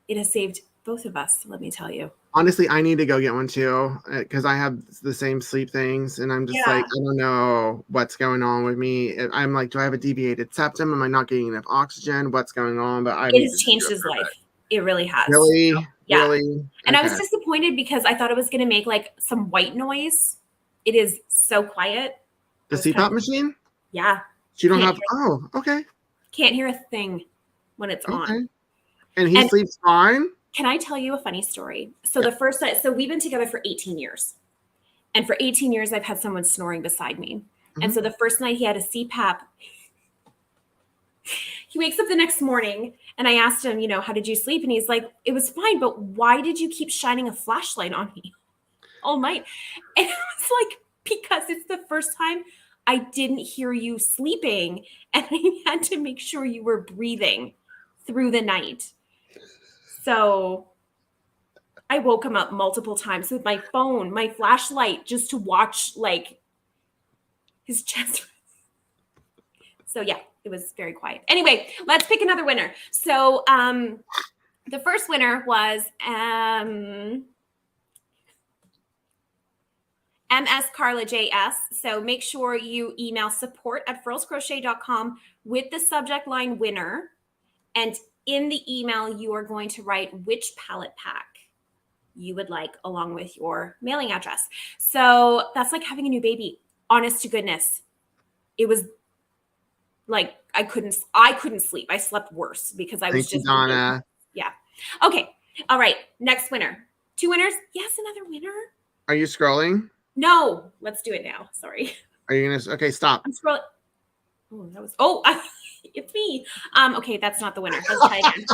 it has saved both of us, let me tell you. Honestly, I need to go get one too because I have the same sleep things, and I'm just Yeah. like, I don't know what's going on with me. I'm like, do I have a deviated septum? Am I not getting enough oxygen? What's going on? But I It need has to just changed go his through life. it. It really has. Really, Yeah. really. And I was Okay. disappointed because I thought it was going to make like some white noise. It is so quiet. The I was kind CPAP of, machine? yeah. So you don't Can't have? hear, Oh, okay, can't hear a thing when it's on. okay. And he And sleeps fine. can I tell you a funny story? So the first night, so we've been together for 18 years. And for 18 years, I've had someone snoring beside me. And Mhm. so the first night he had a CPAP, he wakes up the next morning and I asked him, how did you sleep? And he's like, it was fine, but why did you keep shining a flashlight on me all night? And I was like, because it's the first time I didn't hear you sleeping and I had to make sure you were breathing through the night. So I woke him up multiple times with my phone, my flashlight, just to watch like his chest. So yeah, it was very quiet. Anyway, let's pick another winner. So the first winner was MS Carla JS. So make sure you email support@furlscrochet.com with the subject line winner. And in the email, you are going to write which palette pack you would like along with your mailing address. So that's like having a new baby. Honest to goodness. It was like I couldn't sleep. I slept worse because I was Thank you, just thinking, Donna. yeah. Okay. All right. Next winner. 2 winners? Yes, another winner. Are you scrolling? No, let's do it now. Sorry. Are you gonna? Okay, stop. I'm scrolling. Oh, that was. Oh, it's me. Okay, that's not the winner. Let's try again.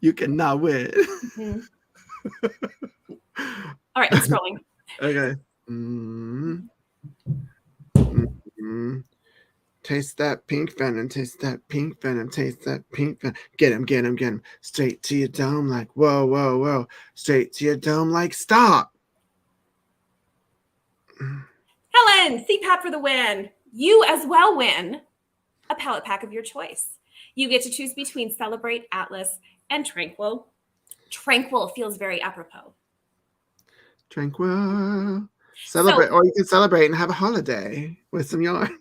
You cannot win. Mm-hmm. All right, I'm scrolling. Okay. Taste that pink venom. Taste that pink venom. Taste that pink venom. Get him, get him, get him. Straight to your dome like, whoa, whoa, whoa. Straight to your dome like, stop. Helen, CPAP for the win. You as well win a palette pack of your choice. You get to choose between Celebrate, Atlas, and Tranquil. Tranquil feels very apropos. Tranquil. Celebrate, or you can celebrate and have a holiday with some yarn.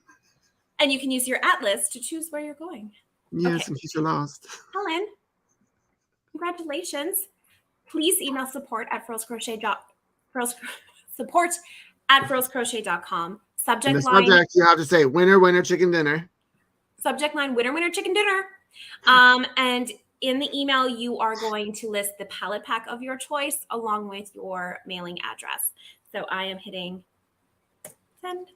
And you can use your Atlas to choose where you're going. Yes, in case you're lost. Helen, congratulations. Please email support@furlscrochet.com. Subject line. You have to say winner, winner, chicken dinner. Subject line, winner, winner, chicken dinner. And in the email, you are going to list the palette pack of your choice along with your mailing address. So I am hitting send.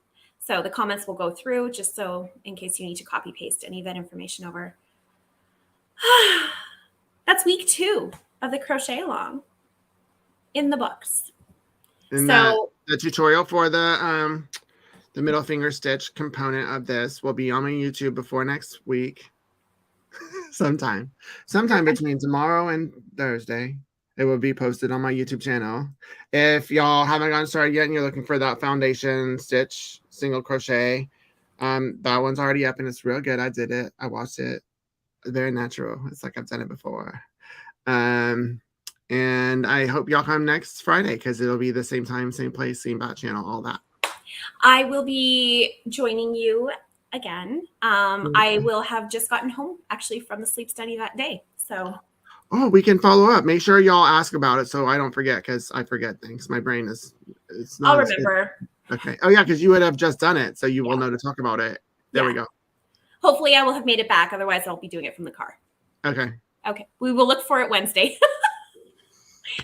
So the comments will go through just so in case you need to copy paste any of that information over. That's week 2 of the crochet along in the books. And so the tutorial for the middle finger stitch component of this will be on my YouTube before next week. sometime between tomorrow and Thursday. It will be posted on my YouTube channel. If y'all haven't gotten started yet and you're looking for that foundation stitch single crochet, that one's already up and it's real good. I did it. I watched it. Very natural. It's like I've done it before. And I hope y'all come next Friday because it'll be the same time, same place, same bot channel, all that. I will be joining you again. I will have just gotten home actually from the sleep study that day. So we can follow up. Make sure y'all ask about it so I don't forget because I forget things. My brain it's not. I'll remember. Okay. Oh yeah, because you would have just done it, so you will know to talk about it. There we go. Hopefully I will have made it back. Otherwise I'll be doing it from the car. Okay. We will look for it Wednesday.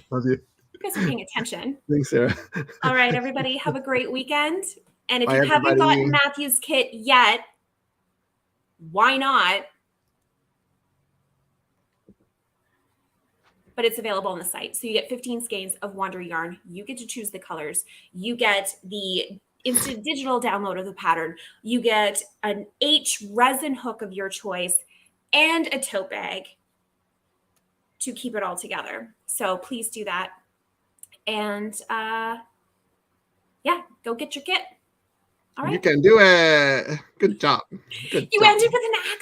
Love you. You guys are paying attention. Thanks, Sarah. All right, everybody. Have a great weekend. And if you haven't gotten Matthew's kit yet, why not? But it's available on the site. So you get 15 skeins of Wander yarn. You get to choose the colors. You get the instant digital download of the pattern. You get an H resin hook of your choice and a tote bag to keep it all together. So please do that. And go get your kit. All right. You can do it. Good job. Good job. You ended with an accent.